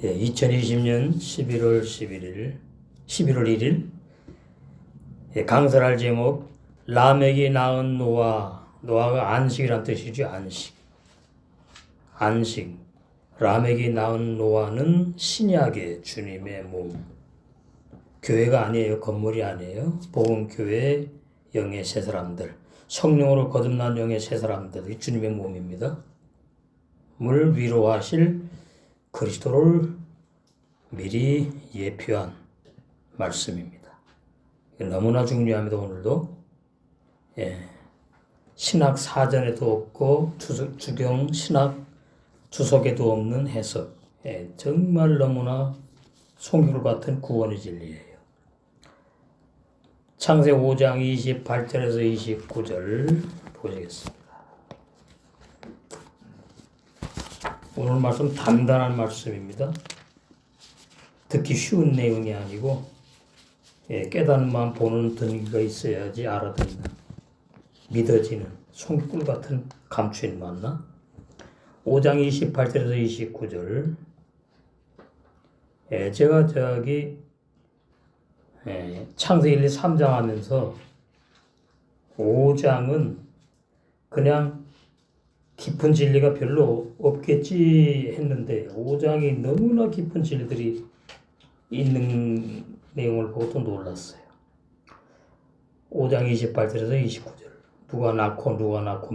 2020년 11월 1일 강설할 제목 라멕이 낳은 노아가 안식이란 뜻이죠. 안식. 라멕이 낳은 노아는 신약의 주님의 몸. 교회가 아니에요. 건물이 아니에요. 복음교회 영의 새 사람들, 성령으로 거듭난 영의 새 사람들이 주님의 몸입니다. 물 위로하실 그리스도를 미리 예표한 말씀입니다. 너무나 중요합니다. 오늘도 신학 사전에도 없고 주경 신학 주석에도 없는 해석, 정말 너무나 송교 같은 구원의 진리예요. 창세기 5장 28절에서 29절 보시겠습니다. 오늘 말씀 단단한 말씀입니다. 듣기 쉬운 내용이 아니고 깨닫는 보는 등기가 있어야지 알아듣는, 믿어지는 손꿀 같은 감추인 맞나? 5장 28절에서 29절. 제가 창세기 1, 2, 3장 하면서 5장은 그냥 깊은 진리가 별로 없겠지 했는데 5장이 너무나 깊은 진리들이 있는 내용을 보고 또 놀랐어요. 5장 28절에서 29절. 누가 낳고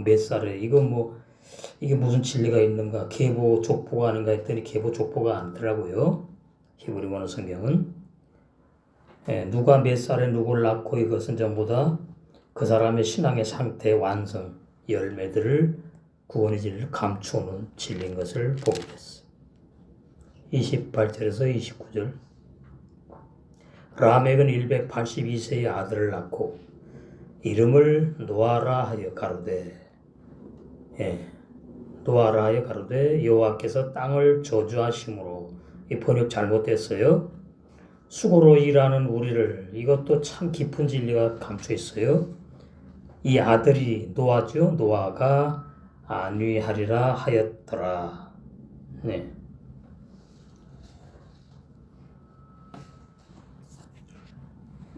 몇 살에 이게 무슨 진리가 있는가? 계보 족보가 아닌가 했더니 계보 족보가 아니더라고요. 히브리 원어 성경은 누가 몇 살에 누구를 낳고 이것은 전부 다 그 사람의 신앙의 상태, 완성, 열매들을 구원의 진리를 감추는 진리인 것을 보게 됐어요. 28절에서 29절. 라멕은 182세의 아들을 낳고 이름을 노아라 하여 가로되 여호와께서 땅을 저주하심으로, 이 번역 잘못됐어요. 수고로 일하는 우리를, 이것도 참 깊은 진리가 감춰 있어요. 이 아들이 노아죠. 노아가 안위하리라 하였더라.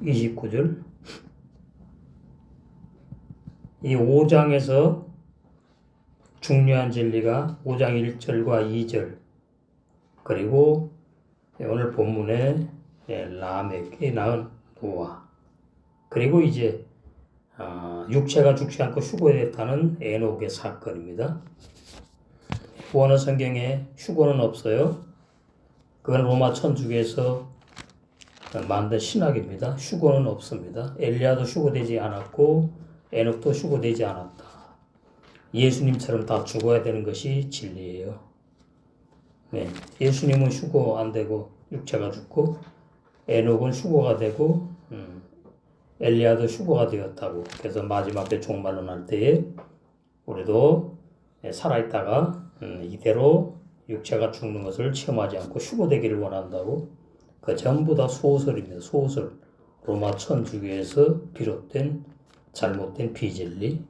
29절. 이 5장에서 중요한 진리가 5장 1절과 2절, 그리고 오늘 본문에 라멕이 낳은 노아, 그리고 이제 육체가 죽지 않고 휴거됐다는 에녹의 사건입니다. 원어 성경에 휴거는 없어요. 그건 로마 천주교에서 만든 신학입니다. 휴거는 없습니다. 엘리야도 휴거되지 않았고 에녹도 휴거되지 않았다. 예수님처럼 다 죽어야 되는 것이 진리예요. 예수님은 휴거 안 되고 육체가 죽고, 에녹은 휴거가 되고, 엘리야도 휴거가 되었다고. 그래서 마지막 때 종말로 날 때에 우리도 살아있다가 이대로 육체가 죽는 것을 체험하지 않고 휴거되기를 원한다고. 그 전부 다 소설입니다. 소설. 로마 천주교에서 비롯된 잘못된 비진리.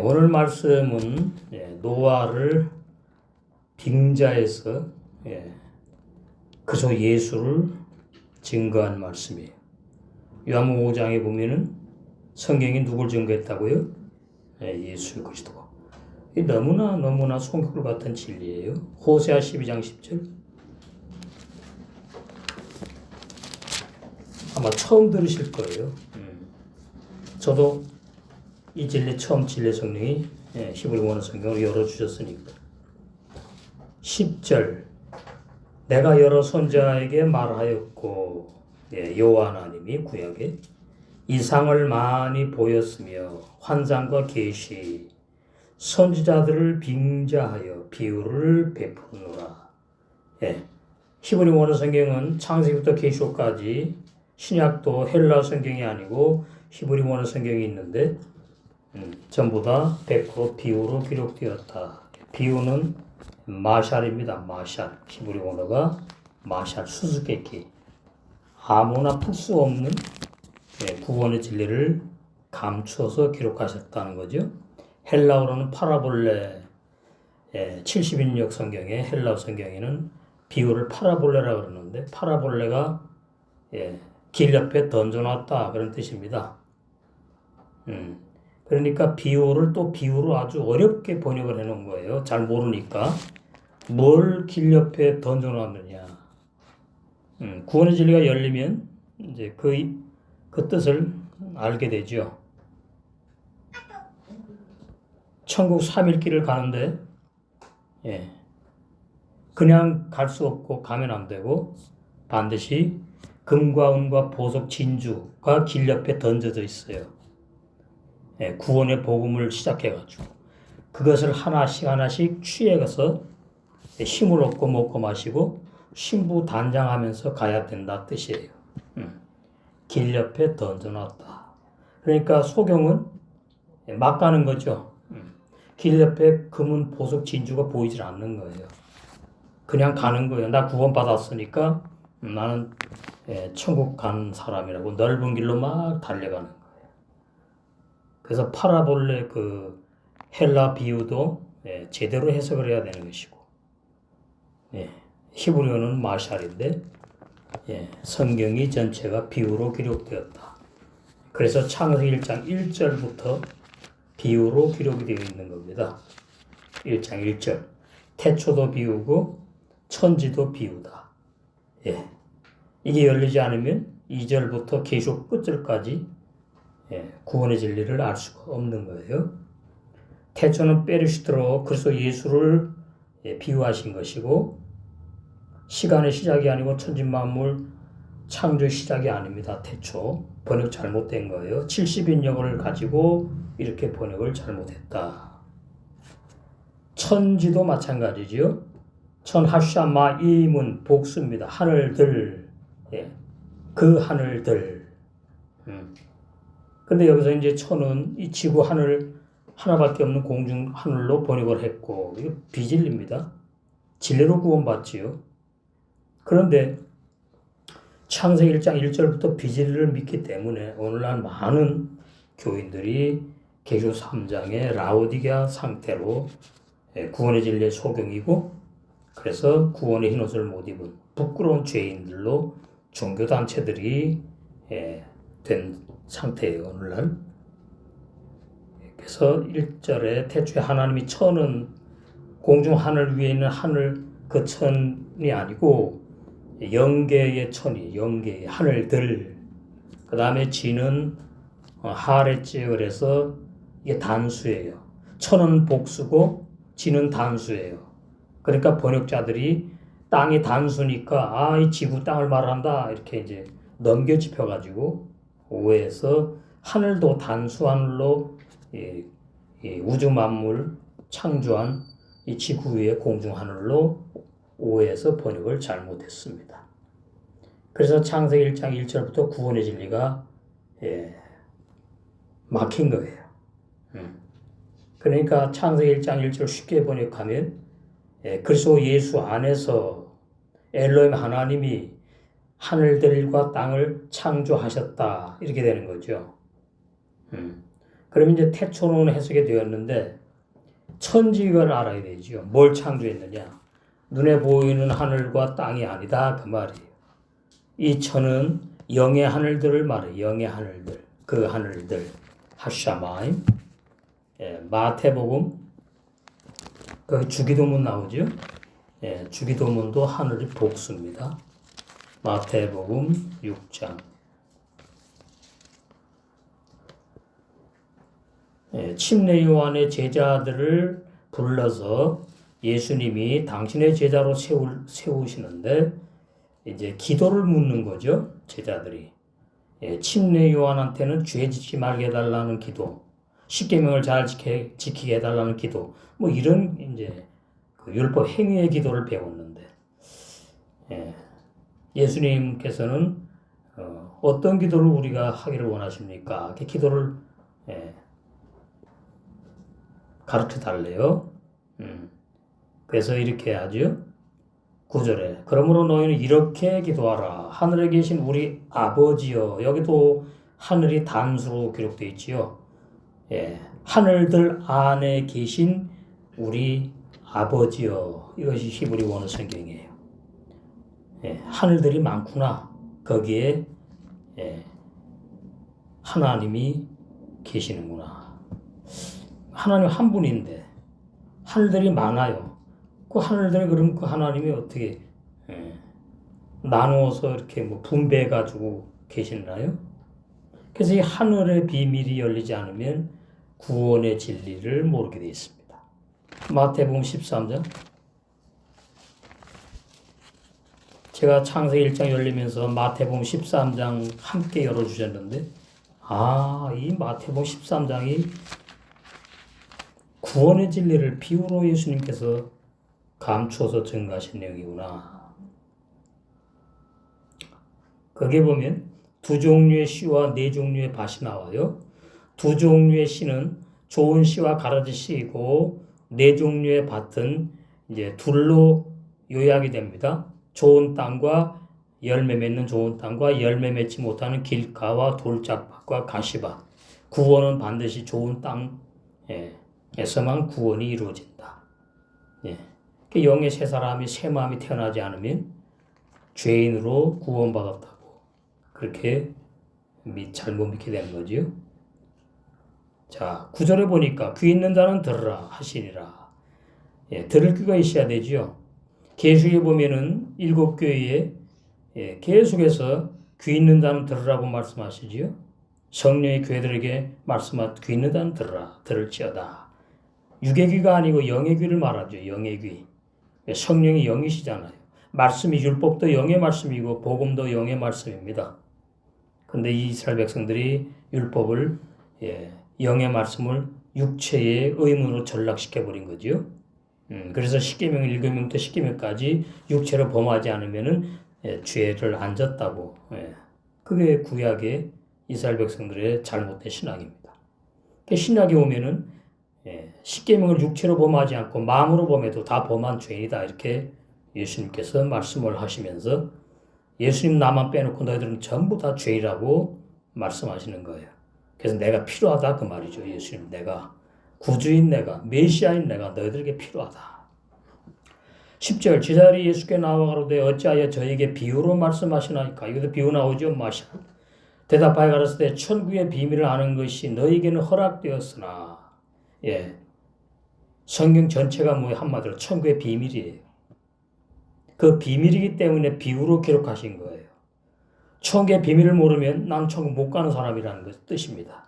오늘 말씀은 노아를 빙자해서 그저 예수를 증거한 말씀이에요. 요한복음 5장에 보면은 성경이 누굴 증거했다고요? 예수 그리스도. 너무나 송교 같은 진리예요. 호세아 12장 10절. 아마 처음 들으실 거예요. 저도 이 진리 처음 진리 성령이 히브리 원어 성경을 열어주셨으니까. 10절. 내가 여러 선지자에게 말하였고, 여호와 하나님이 구약에 이상을 많이 보였으며 환상과 계시, 선지자들을 빙자하여 비유를 베푸노라. 히브리 원어 성경은 창세기부터 계시록까지, 신약도 헬라 성경이 아니고 히브리 원어 성경이 있는데 전부 다 100% 비유로 기록되었다. 비유는 마샬입니다. 마샬. 히브리 원어가 마샬, 수수께끼. 아무나 풀 수 없는 구원의 진리를 감추어서 기록하셨다는 거죠. 헬라어로는 파라볼레, 70인역 성경에 헬라어 성경에는 비유를 파라볼레라 그러는데 파라볼레가 길 옆에 던져놨다 그런 뜻입니다. 그러니까 비유를 또 비유로 아주 어렵게 번역을 해놓은 거예요. 잘 모르니까 뭘 길 옆에 던져놨느냐. 구원의 진리가 열리면 이제 그 뜻을 알게 되죠. 천국 3일 길을 가는데 그냥 갈 수 없고 가면 안 되고 반드시 금과 은과 보석 진주가 길 옆에 던져져 있어요. 구원의 복음을 시작해가지고 그것을 하나씩 취해가서 힘을 얻고 먹고 마시고 신부단장하면서 가야 된다 뜻이에요. 길 옆에 던져놨다. 그러니까 소경은 막 가는 거죠. 길 옆에 금은 보석 진주가 보이질 않는 거예요. 그냥 가는 거예요. 나 구원 받았으니까 나는 천국 가는 사람이라고 넓은 길로 막 달려가는 거예요. 그래서 파라볼레 그 헬라 비유도 제대로 해석을 해야 되는 것이고, 히브리어는 마샬인데 성경이 전체가 비유로 기록되었다. 그래서 창세기 1장 1절부터 비유로 기록이 되어 있는 겁니다. 1장 1절 태초도 비유고 천지도 비유다. 이게 열리지 않으면 2절부터 계속 끝절까지 구원의 진리를 알 수가 없는 거예요. 태초는 페르시트로 그리스도 예수를 비유하신 것이고 시간의 시작이 아니고 천지만물 창조의 시작이 아닙니다. 태초 번역 잘못된 거예요. 70인역을 가지고 이렇게 번역을 잘못했다. 천지도 마찬가지지요. 천하샤마임은 복수입니다. 하늘들, 그 하늘들. 근데 여기서 이제 천은 이 지구 하늘 하나밖에 없는 공중 하늘로 번역을 했고 이거 비진리입니다. 진리로 구원받지요. 그런데 창세기 1장 1절부터 비진리를 믿기 때문에 오늘날 많은 교인들이 계시록 3장의 라오디게아 상태로 구원의 진리의 소경이고 그래서 구원의 흰옷을 못 입은 부끄러운 죄인들로 종교단체들이 된 상태예요. 오늘날. 그래서 1절에 태초에 하나님이 천은 공중 하늘 위에 있는 하늘 그 천이 아니고 영계의 천이 영계의 하늘들 그 다음에 지는 하렛지 그래서 이게 단수예요. 천은 복수고 지는 단수예요. 그러니까 번역자들이 땅이 단수니까 이 지구 땅을 말한다 이렇게 이제 넘겨짚어 가지고 오해해서 하늘도 단수 하늘로 우주 만물 창조한 이 지구 위의 공중 하늘로 오해해서 번역을 잘못했습니다. 그래서 창세기 1장 1절부터 구원의 진리가 막힌 거예요. 그러니까 창세기 1장 1절 쉽게 번역하면 그리스도 예수 안에서 엘로힘 하나님이 하늘들과 땅을 창조하셨다 이렇게 되는 거죠. 그러면 이제 태초론 해석이 되었는데 천지를 알아야 되죠. 뭘 창조했느냐? 눈에 보이는 하늘과 땅이 아니다 그 말이에요. 이 천은 영의 하늘들을 말해요. 영의 하늘들, 그 하늘들, 하샤마임. 마태복음 그 주기도문 나오죠. 주기도문도 하늘이 복수입니다. 마태복음 6장. 침례 요한의 제자들을 불러서 예수님이 당신의 제자로 세우시는데 이제 기도를 묻는 거죠. 제자들이. 침례 요한한테는 죄 짓지 말게 해달라는 기도, 십계명을 잘 지키게 해달라는 기도, 뭐 이런 이제 그 율법 행위의 기도를 배웠는데 예수님께서는 어떤 기도를 우리가 하기를 원하십니까? 그 기도를 가르쳐 달래요. 그래서 이렇게 하죠. 9절에 그러므로 너희는 이렇게 기도하라. 하늘에 계신 우리 아버지여. 여기도 하늘이 단수로 기록되어 있지요. 하늘들 안에 계신 우리 아버지여. 이것이 히브리 원어 성경이에요. 예, 하늘들이 많구나. 거기에 예, 하나님이 계시는구나. 하나님 한 분인데 하늘들이 많아요. 그 하늘들이 그럼 그 하나님이 어떻게 나누어서 이렇게 뭐 분배해가지고 계시나요? 그래서 이 하늘의 비밀이 열리지 않으면 구원의 진리를 모르게 되어 있습니다. 마태복음 13장. 제가 창세기 1장 열리면서 마태복음 13장 함께 열어주셨는데, 이 마태복음 13장이 구원의 진리를 비유로 예수님께서 감추어서 증가하신 내용이구나. 거기에 보면 두 종류의 씨와 네 종류의 밭이 나와요. 두 종류의 씨는 좋은 씨와 가라지 씨이고, 네 종류의 밭은 이제 둘로 요약이 됩니다. 좋은 땅과 열매 맺는 좋은 땅과 열매 맺지 못하는 길가와 돌짝밭과 가시밭. 구원은 반드시 좋은 땅에서만 구원이 이루어진다. 영의 새 사람이 새 마음이 태어나지 않으면 죄인으로 구원받았다고 그렇게 잘못 믿게 되는 거지요. 자, 9절에 보니까 귀 있는 자는 들으라 하시니라. 들을 귀가 있어야 되지요. 계시록에 보면은 7교회에 계속해서 귀 있는 자는 들으라고 말씀하시지요. 성령이 교회들에게 귀 있는 자는 들으라, 들을지어다. 육의 귀가 아니고 영의 귀를 말하죠. 영의 귀. 성령이 영이시잖아요. 말씀이 율법도 영의 말씀이고 복음도 영의 말씀입니다. 근데 이 이스라엘 백성들이 율법을 영의 말씀을 육체의 의문으로 전락시켜버린 거지요. 그래서 십계명 1계명부터 10계명까지 육체로 범하지 않으면은 죄를 안 졌다고. 그게 구약의 이스라엘 백성들의 잘못된 신앙입니다. 신약에 오면은 10계명을 육체로 범하지 않고 마음으로 범해도 다 범한 죄인이다. 이렇게 예수님께서 말씀을 하시면서 예수님 나만 빼놓고 너희들은 전부 다 죄인이라고 말씀하시는 거예요. 그래서 내가 필요하다 그 말이죠. 예수님, 내가 구주인 내가, 메시아인 내가 너희들에게 필요하다. 10절 제자들이 예수께 나와 가로되 어찌하여 저에게 비유로 말씀하시나이까. 이것도 비유 나오죠. 마시아. 대답하여 가로되 천국의 비밀을 아는 것이 너희에게는 허락되었으나. 성경 전체가 한마디로 천국의 비밀이에요. 그 비밀이기 때문에 비유로 기록하신 거예요. 천국의 비밀을 모르면 난 천국 못 가는 사람이라는 뜻입니다.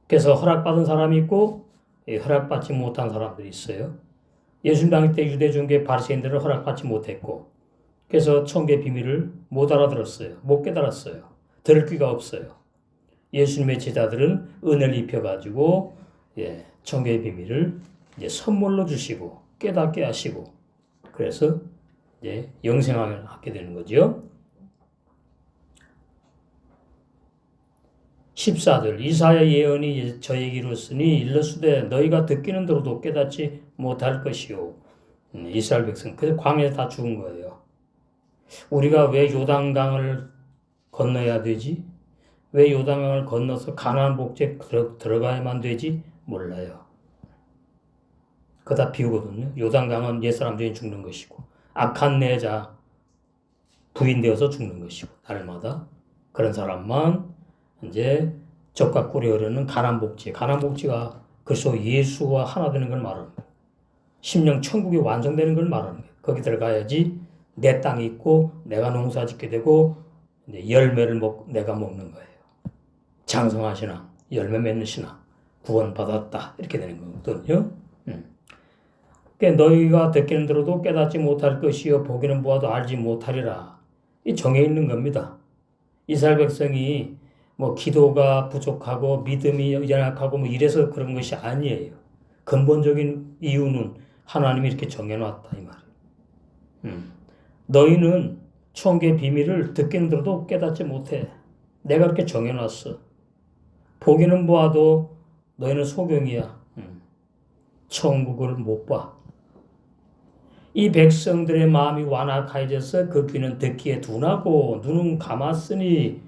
그래서 허락받은 사람이 있고 허락받지 못한 사람들이 있어요. 예수님 당일 때 유대 종교의 바리새인들은 허락받지 못했고 그래서 천국의 비밀을 못 알아들었어요. 못 깨달았어요. 들을 귀가 없어요. 예수님의 제자들은 은혜를 입혀가지고 천국의 비밀을 선물로 주시고 깨닫게 하시고 그래서 영생을 하게 되는 거죠. 14절 이사야 예언이 저에게 이르렀으니 일러스되 너희가 듣기는 들어도 깨닫지 못할 것이요. 이스라엘 백성 그래서 광야에서 다 죽은 거예요. 우리가 왜 요단강을 건너야 되지? 왜 요단강을 건너서 가나안 복지에 들어가야만 되지? 몰라요. 그거 다 비유거든요. 요단강은 옛사람 중에 죽는 것이고 악한 내자 부인되어서 죽는 것이고 날마다 그런 사람만 이제 젖과 꿀이 흐르는 가나안 복지가 그리스도 예수와 하나 되는 걸 말하는 거예요. 심령 천국이 완성되는 걸 말하는 거예요. 거기 들어가야지 내 땅이 있고 내가 농사 짓게 되고 이제 열매를 내가 먹는 거예요. 장성한 신앙, 열매 맺는 신앙, 구원받았다 이렇게 되는 거거든요. 그러니까 너희가 듣기는 들어도 깨닫지 못할 것이요 보기는 보아도 알지 못하리라. 이 정해 있는 겁니다. 이스라엘 백성이 기도가 부족하고 믿음이 연약하고 이래서 그런 것이 아니에요. 근본적인 이유는 하나님이 이렇게 정해놨다 이 말이에요. 너희는 천국의 비밀을 듣기는 들어도 깨닫지 못해. 내가 그렇게 정해놨어. 보기는 보아도 너희는 소경이야. 천국을 못 봐. 이 백성들의 마음이 완악해져서 그 귀는 듣기에 둔하고 눈은 감았으니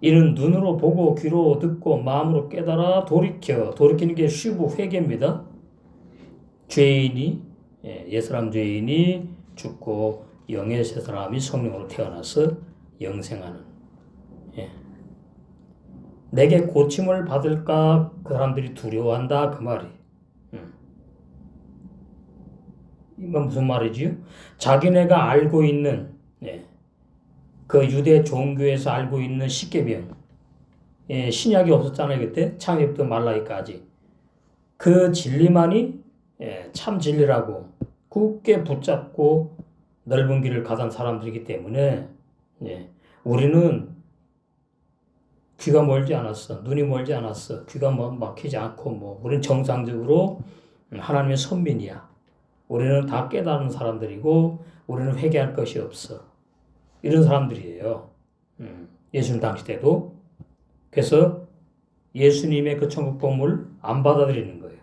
이는 눈으로 보고 귀로 듣고 마음으로 깨달아 돌이키는 게 쉬부 회개입니다. 죄인이 옛사람 죄인이 죽고 영의 새 사람이 성령으로 태어나서 영생하는. 내게 고침을 받을까 그 사람들이 두려워한다 그 말이. 이건 무슨 말이지요? 자기네가 알고 있는 그 유대 종교에서 알고 있는 십계명, 신약이 없었잖아요 그때 창세기부터 말라기까지. 그 진리만이 참 진리라고 굳게 붙잡고 넓은 길을 가던 사람들이기 때문에 우리는 귀가 멀지 않았어, 눈이 멀지 않았어, 귀가 막히지 않고 우리는 정상적으로 하나님의 선민이야. 우리는 다 깨달은 사람들이고 우리는 회개할 것이 없어. 이런 사람들이에요. 예수님 당시 때도. 그래서 예수님의 그 천국 복음을 안 받아들이는 거예요.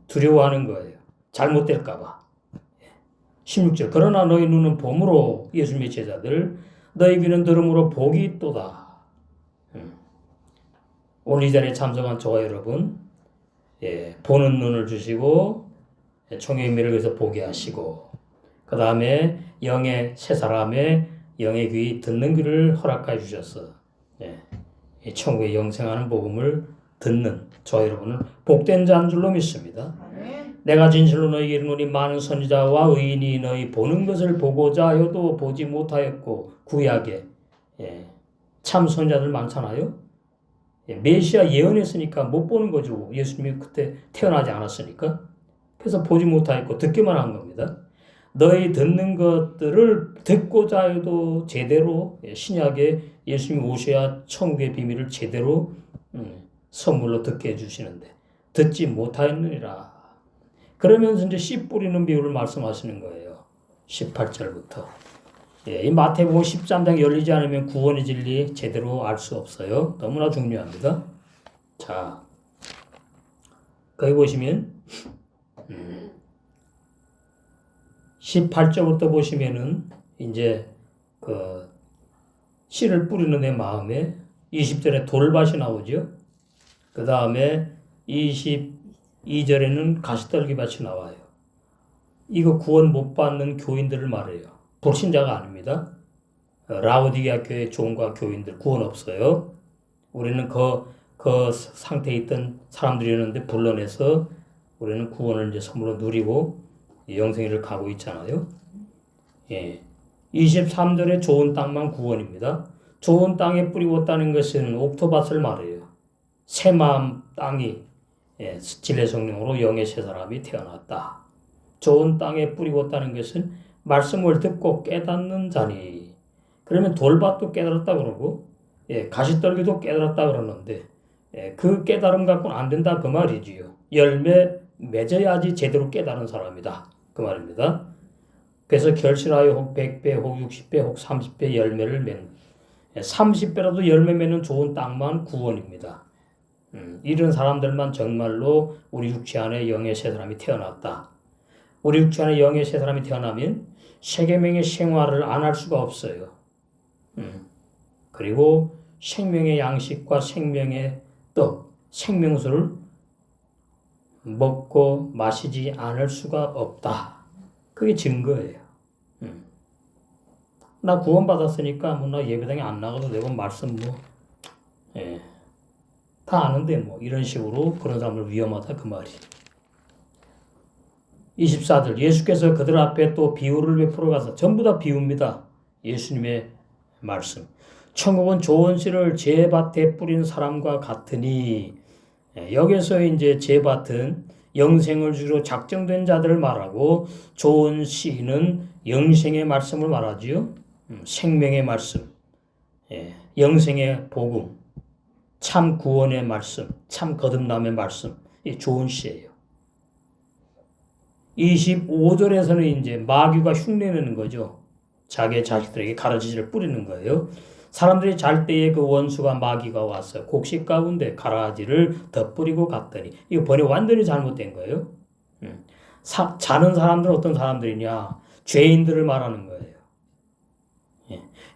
두려워하는 거예요. 잘못될까 봐. 16절 그러나 너희 눈은 봄으로 예수님의 제자들 너희 귀는 들음으로 복이 있도다. 오늘 이 자리에 참석한 저와 여러분 보는 눈을 주시고 총의 미를 위해서 보게 하시고 그 다음에 영의 새 사람의 영의 귀 듣는 귀를 허락해 주셔서 천국에 영생하는 복음을 듣는 저 여러분은 복된 자인 줄로 믿습니다. 내가 진실로 너희에게 이르노니 많은 선지자와 의인이 너희 보는 것을 보고자 하여도 보지 못하였고 구약에 참 선지자들 많잖아요. 메시아 예언했으니까 못 보는 거죠. 예수님이 그때 태어나지 않았으니까. 그래서 보지 못하였고 듣기만 한 겁니다. 너희 듣는 것들을 듣고자 해도 제대로 신약에 예수님이 오셔야 천국의 비밀을 제대로 선물로 듣게 해주시는데 듣지 못하였느니라. 그러면서 이제 씨 뿌리는 비유를 말씀하시는 거예요. 18절부터. 이 마태복음 13장 열리지 않으면 구원의 진리 제대로 알 수 없어요. 너무나 중요합니다. 자, 거기 보시면 18절부터 보시면은 이제 그 씨를 뿌리는 내 마음에 20절에 돌밭이 나오죠. 그 다음에 22절에는 가시떨기밭이 나와요. 이거 구원 못 받는 교인들을 말해요. 불신자가 아닙니다. 라오디게아 교회 종과 교인들 구원 없어요. 우리는 그 상태에 있던 사람들이었는데 불러내서 우리는 구원을 이제 선물로 누리고 영생을 가고 있잖아요. 23절에 좋은 땅만 구원입니다. 좋은 땅에 뿌리웠다는 것은 옥토밭을 말해요. 새 마음 땅이 진리의 성령으로 영의 새 사람이 태어났다. 좋은 땅에 뿌리웠다는 것은 말씀을 듣고 깨닫는 자니. 그러면 돌밭도 깨달았다 그러고 가시떨기도 깨달았다 그러는데 그 깨달음 갖고는 안 된다 그 말이지요. 열매 맺어야지 제대로 깨달은 사람이다 그 말입니다. 그래서 결실하여 혹 100배 혹 60배 혹 30배 열매를 맺는 30배라도 열매 맺는 좋은 땅만 구원입니다. 이런 사람들만 정말로 우리 육체 안에 영의 새 사람이 태어났다. 우리 육체 안에 영의 새 사람이 태어나면 세계명의 생활을 안 할 수가 없어요. 그리고 생명의 양식과 생명의 떡, 생명수를 먹고 마시지 않을 수가 없다. 그게 증거예요. 나 구원받았으니까 나 예배당에 안 나가도 되고 말씀 다 아는데 이런 식으로 그런 사람을 위험하다 그 말이. 24절 예수께서 그들 앞에 또 비유를 베풀어 가서 전부 다 비유입니다. 예수님의 말씀. 천국은 좋은 씨를 제 밭에 뿌린 사람과 같으니 여기서 이제 제 밭은 영생을 주로 작정된 자들을 말하고 좋은 씨는 영생의 말씀을 말하지요. 생명의 말씀, 영생의 복음, 참 구원의 말씀, 참 거듭남의 말씀, 이 좋은 씨예요. 25절에서는 이제 마귀가 흉내내는 거죠. 자기의 자식들에게 가라지를 뿌리는 거예요. 사람들이 잘 때에 그 원수가 마귀가 와서 곡식 가운데 가라지를 덧뿌리고 갔더니 이거 번역 완전히 잘못된 거예요. 자는 사람들은 어떤 사람들이냐? 죄인들을 말하는 거예요.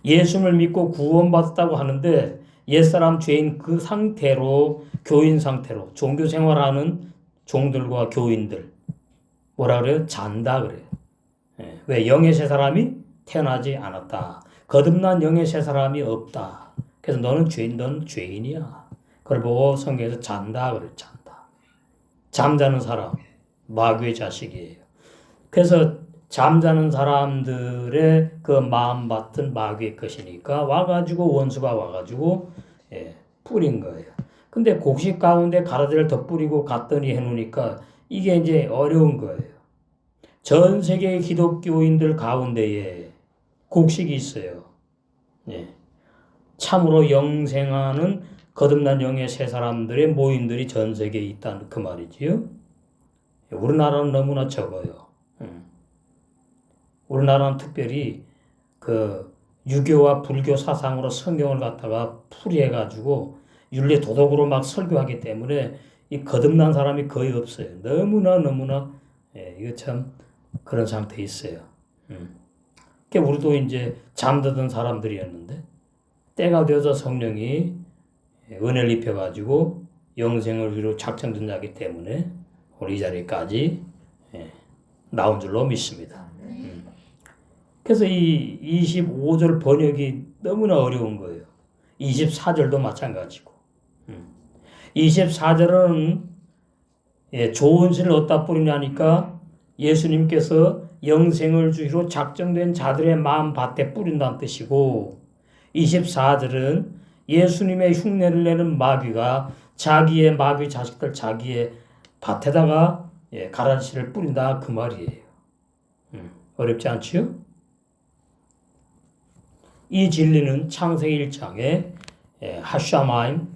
예수를 믿고 구원받았다고 하는데 옛사람 죄인 그 상태로 교인 상태로 종교 생활하는 종들과 교인들 뭐라 그래요? 잔다 그래요. 예. 왜? 영의 새 사람이 태어나지 않았다. 거듭난 영의 새 사람이 없다. 그래서 너는 죄인이야. 그걸 보고 성경에서 잔다 그래요. 잔다. 잠자는 사람, 마귀의 자식이에요. 그래서 잠자는 사람들의 그 마음밭은 마귀의 것이니까 와가지고 원수가 와가지고 뿌린 거예요. 근데 곡식 가운데 가라지를 더 뿌리고 갔더니 해놓으니까 이게 이제 어려운 거예요. 전 세계 기독교인들 가운데에 곡식이 있어요. 참으로 영생하는 거듭난 영의 새 사람들의 모임들이 전 세계에 있다는 그 말이지요. 우리나라는 너무나 적어요. 우리나라는 특별히 그 유교와 불교 사상으로 성경을 갖다가 풀이해가지고 윤리 도덕으로 막 설교하기 때문에 이 거듭난 사람이 거의 없어요. 너무나 이거 참 그런 상태에 있어요. 그러니까 우리도 이제 잠드던 사람들이었는데 때가 되어서 성령이 은혜를 입혀가지고 영생을 위로 작정 전하기 때문에 우리 이 자리까지 나온 줄로 믿습니다. 그래서 이 25절 번역이 너무나 어려운 거예요. 24절도 마찬가지고. 24절은 좋은 씨를 어디다 뿌리냐니까 예수님께서 영생을 주기로 작정된 자들의 마음 밭에 뿌린다는 뜻이고 24절은 예수님의 흉내를 내는 마귀가 자기의 마귀 자식들 자기의 밭에다가 가라지씨를 뿌린다 그 말이에요. 어렵지 않지요? 이 진리는 창세기 1장에 하샤마임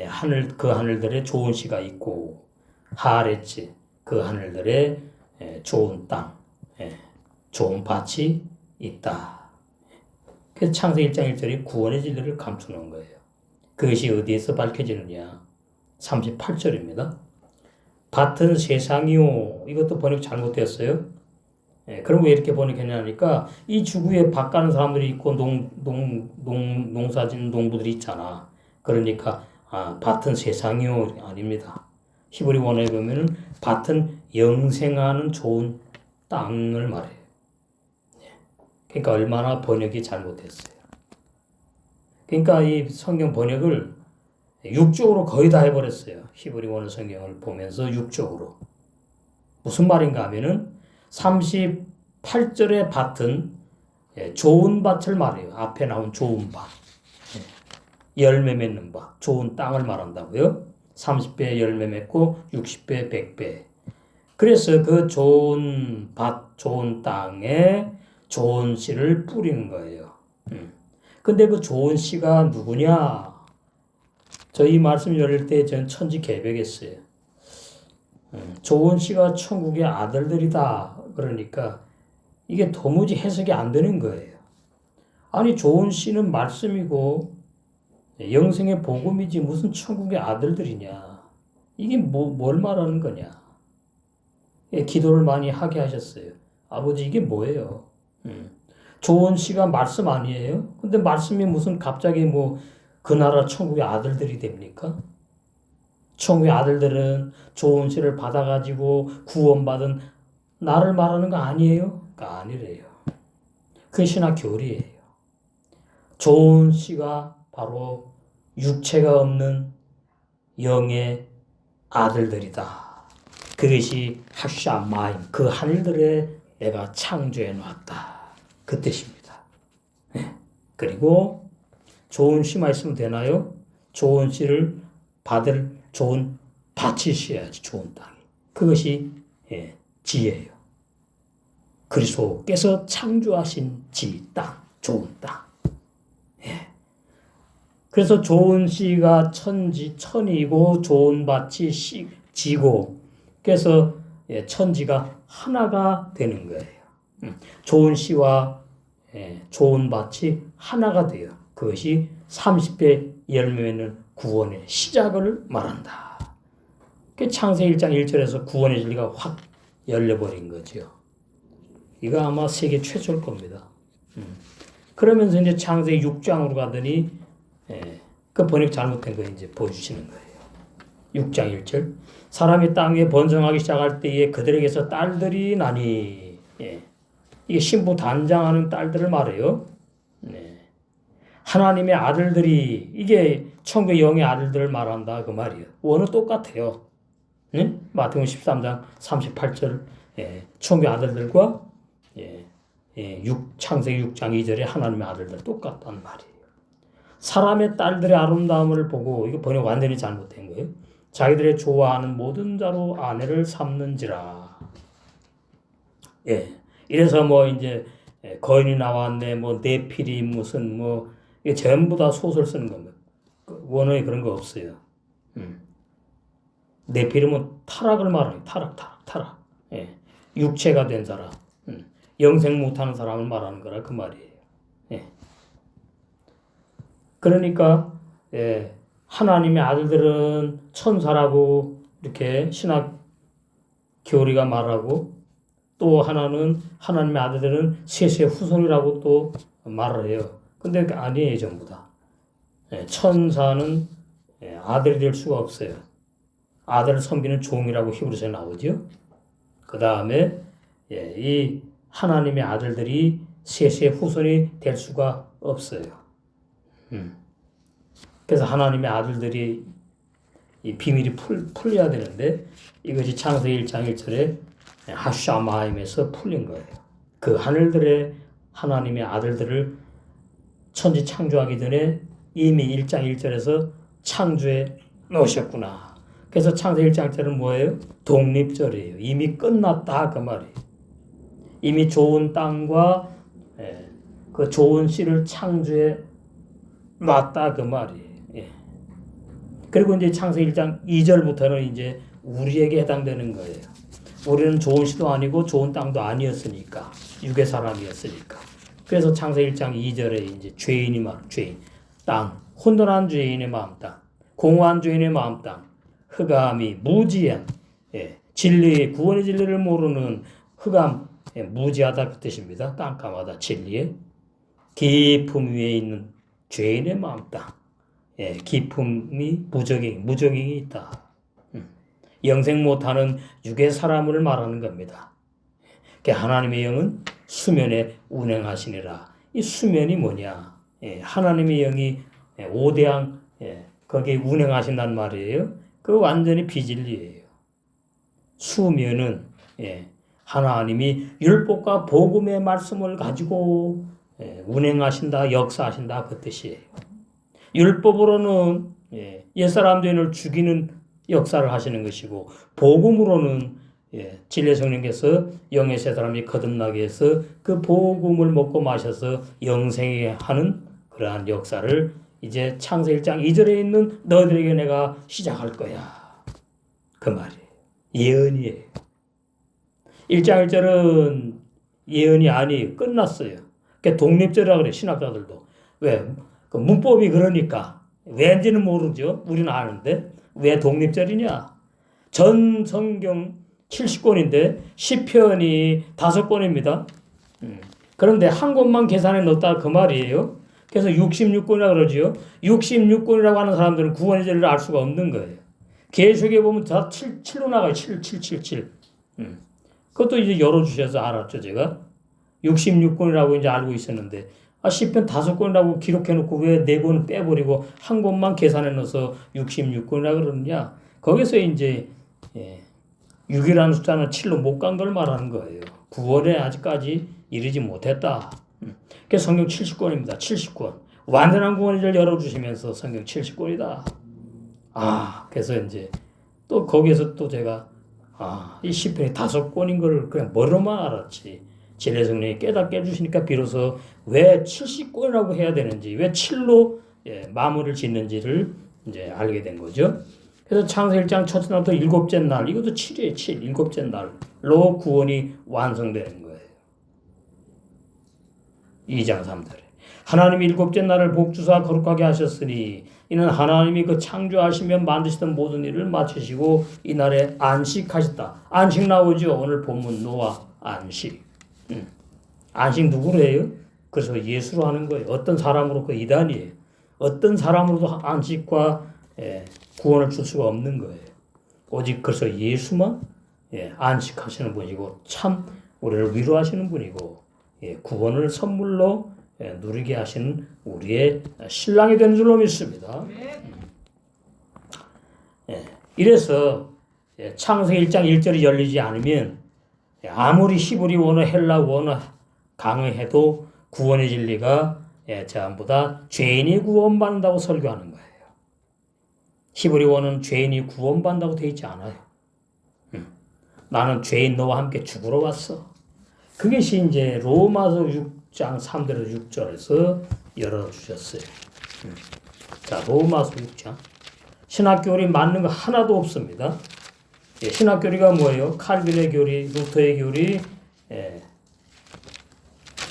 하늘 그 하늘들의 좋은 씨가 있고 하레츠 그 하늘들의 좋은 땅 좋은 밭이 있다. 그래서 창세기 1장 1절이 구원의 진리를 감추는 거예요. 그것이 어디에서 밝혀지느냐 38절입니다. 밭은 세상이요. 이것도 번역 잘못됐어요. 그럼 왜 이렇게 번역했냐니까 이 지구에 밭 가는 사람들이 있고 농사 짓는 농부들이 있잖아. 그러니까 밭은 세상이요 아닙니다. 히브리 원어에 보면은 밭은 영생하는 좋은 땅을 말해요. 그러니까 얼마나 번역이 잘못됐어요. 그러니까 이 성경 번역을 육적으로 거의 다 해버렸어요. 히브리 원어 성경을 보면서 육적으로. 무슨 말인가 하면은 38절의 밭은 좋은 밭을 말해요. 앞에 나온 좋은 밭. 열매 맺는 밭. 좋은 땅을 말한다고요. 30배 열매 맺고 60배, 100배. 그래서 그 좋은 밭, 좋은 땅에 좋은 씨를 뿌리는 거예요. 근데 그 좋은 씨가 누구냐? 저희 말씀 열릴 때 전 천지 개벽했어요. 좋은 씨가 천국의 아들들이다. 그러니까 이게 도무지 해석이 안 되는 거예요. 아니 좋은 씨는 말씀이고 영생의 복음이지 무슨 천국의 아들들이냐. 이게 뭘 말하는 거냐. 기도를 많이 하게 하셨어요. 아버지 이게 뭐예요? 좋은 씨가 말씀 아니에요? 근데 말씀이 무슨 갑자기 그 나라 천국의 아들들이 됩니까? 천국의 아들들은 좋은 씨를 받아가지고 구원받은 나를 말하는 거 아니에요? 그러니까 아니래요. 그게 신학 교리예요. 좋은 씨가 바로 육체가 없는 영의 아들들이다. 그것이 하샤마임, 그 하늘들에 내가 창조해 놨다. 그 뜻입니다. 그리고 좋은 씨만 있으면 되나요? 좋은 씨를 받을 좋은 밭이 있어야지, 좋은 땅이. 그것이 지혜예요. 그리스도께서 창조하신 땅, 좋은 땅. 그래서 좋은 씨가 천이고 좋은 밭이 지고 그래서 천지가 하나가 되는 거예요. 좋은 씨와 좋은 밭이 하나가 돼요. 그것이 30배 열매 맺는 구원의 시작을 말한다. 창세기 1장 1절에서 구원의 진리가 확 열려버린 거죠. 이거 아마 세계 최초일 겁니다. 그러면서 이제 창세기 6장으로 가더니 그 번역 잘못된 거 이제 보여주시는 거예요. 6장 1절. 사람이 땅 위에 번성하기 시작할 때에 그들에게서 딸들이 나니. 예. 이게 신부 단장하는 딸들을 말해요. 네. 하나님의 아들들이 이게 천국의 영의 아들들을 말한다 그 말이에요. 원은 똑같아요. 네? 마태복음 13장 38절 천국의 아들들과 창세기 6장 2절에 하나님의 아들들 똑같단 말이에요. 사람의 딸들의 아름다움을 보고 이거 번역 완전히 잘못된 거예요. 자기들의 좋아하는 모든 자로 아내를 삼는지라. 이래서 뭐 이제 거인이 나왔네, 뭐 네피리 무슨 뭐 이게 전부 다 소설 쓰는 겁니다. 원어에 그런 거 없어요. 네피림은 타락을 말하는 타락. 육체가 된 사람, 영생 못하는 사람을 말하는 거라 그 말이에요. 그러니까 하나님의 아들들은 천사라고 이렇게 신학 교리가 말하고 또 하나는 하나님의 아들들은 셋의 후손이라고 또 말을 해요. 근데 아니에요, 전부 다. 천사는 아들이 될 수가 없어요. 아들을 섬기는 종이라고 히브리서에 나오죠. 그 다음에 이 하나님의 아들들이 셋의 후손이 될 수가 없어요. 그래서 하나님의 아들들이 이 비밀이 풀려야 되는데 이것이 창세기 1장 1절에 하샤마임에서 풀린 거예요. 그 하늘들의 하나님의 아들들을 천지 창조하기 전에 이미 1장 1절에서 창조해 놓으셨구나. 그래서 창세기 1장 1절은 뭐예요? 독립절이에요. 이미 끝났다 그 말이에요. 이미 좋은 땅과 그 좋은 씨를 창조해 놨다 그 말이에요. 그리고 이제 창세기 1장 2절부터는 이제 우리에게 해당되는 거예요. 우리는 좋은 씨도 아니고 좋은 땅도 아니었으니까. 육의 사람이었으니까. 그래서 창세기 1장 2절에 이제 죄인이 죄인. 땅. 혼돈한 죄인의 마음 땅. 공허한 죄인의 마음 땅. 흑암이 무지한. 구원의 진리를 모르는 흑암. 무지하다 그 뜻입니다. 깜깜하다. 진리에. 깊음 위에 있는 죄인의 마음 땅. 깊음이 무적행이 있다. 영생 못하는 육의 사람을 말하는 겁니다. 하나님의 영은 수면에 운행하시니라. 이 수면이 뭐냐? 하나님의 영이 5대양 거기에 운행하신단 말이에요. 그 완전히 비진리예요. 수면은 하나님이 율법과 복음의 말씀을 가지고 운행하신다, 역사하신다 그 뜻이에요. 율법으로는 옛사람 죄인을 죽이는 역사를 하시는 것이고 복음으로는 진리의 성령께서 영의 세 사람이 거듭나게 해서 그 복음을 먹고 마셔서 영생에 하는 그러한 역사를 이제 창세기 1장 2절에 있는 너희들에게 내가 시작할 거야. 그 말이에요. 예언이에요. 1장 1절은 예언이 아니에요. 끝났어요. 그러니까 독립절이라고 그래요. 신학자들도. 왜? 그 문법이 그러니까. 왠지는 모르죠. 우리는 아는데. 왜 독립절이냐? 전 성경 70권인데 시편이 5권입니다. 그런데 한 권만 계산해 넣었다 그 말이에요. 그래서 66권이라고 그러죠. 66권이라고 하는 사람들은 구원의 진리를 알 수가 없는 거예요. 계시록에 보면 다 7로 나가요. 7. 그것도 이제 열어주셔서 알았죠, 제가. 66권이라고 이제 알고 있었는데, 시편 5권이라고 기록해놓고 왜 4권을 빼버리고 한 권만 계산해 넣어서 66권이라고 그러느냐? 거기서 이제, 6이라는 숫자는 7로 못 간 걸 말하는 거예요. 9월에 아직까지 이르지 못했다. 그래서 성경 70권입니다. 70권. 완전한 구원을 열어주시면서 성경 70권이다. 그래서 이제 또 거기에서 또 제가 이 시편이 5권인 걸 그냥 머리로만 알았지. 진리의 성령이 깨닫게 해주시니까 비로소 왜 70권이라고 해야 되는지, 왜 7로 마무리를 짓는지를 이제 알게 된 거죠. 그래서 창세기 1장 첫째 날부터 7째 날, 이것도 7이에요. 7째 날로 구원이 완성되는 거예요. 2장 3절에 하나님이 7째 날을 복주사 거룩하게 하셨으니 이는 하나님이 그 창조하시며 만드시던 모든 일을 마치시고 이날에 안식하셨다. 안식 나오죠. 오늘 본문 노아 안식. 안식 누구로 해요? 그래서 예수로 하는 거예요. 어떤 사람으로 그 이단이에요. 어떤 사람으로도 안식과 구원을 줄 수가 없는 거예요. 오직 그래서 예수만 안식하시는 분이고 참 우리를 위로하시는 분이고 구원을 선물로 누리게 하시는 우리의 신랑이 되는 줄로 믿습니다. 이래서 창세기 1장 1절이 열리지 않으면 아무리 히브리 원어 헬라 원어 강의해도 구원의 진리가 전부 다 죄인이 구원받는다고 설교하는 거예요. 히브리 원어는 죄인이 구원받는다고 되어 있지 않아요. 나는 죄인 너와 함께 죽으러 왔어. 그것이 이제 로마서 6장 3절에서 6절에서 열어주셨어요. 자, 로마서 6장. 신학교리 맞는 거 하나도 없습니다. 신학교리가 뭐예요? 칼빈의 교리, 루터의 교리,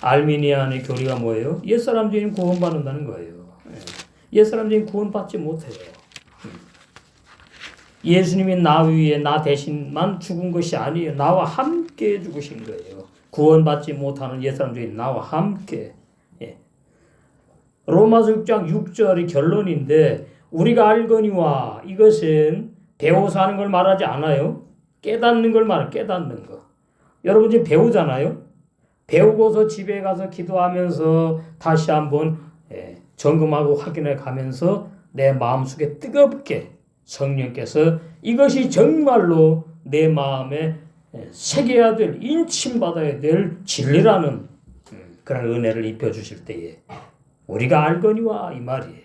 알미니안의 교리가 뭐예요? 옛사람 죄인 구원받는다는 거예요. 옛사람 죄인 구원받지 못해요. 예수님이 나 위에 나 대신만 죽은 것이 아니에요. 나와 함께 죽으신 거예요. 구원받지 못하는 옛사람 죄인 나와 함께. 로마서 6장 6절이 결론인데 우리가 알거니와 이것은 배워서 하는 걸 말하지 않아요. 깨닫는 걸 말해요. 깨닫는 거. 여러분 지금 배우잖아요. 배우고서 집에 가서 기도하면서 다시 한번 점검하고 확인해 가면서 내 마음속에 뜨겁게 성령께서 이것이 정말로 내 마음에 새겨야 될 인침받아야 될 진리라는 그런 은혜를 입혀주실 때에 우리가 알거니와 이 말이에요.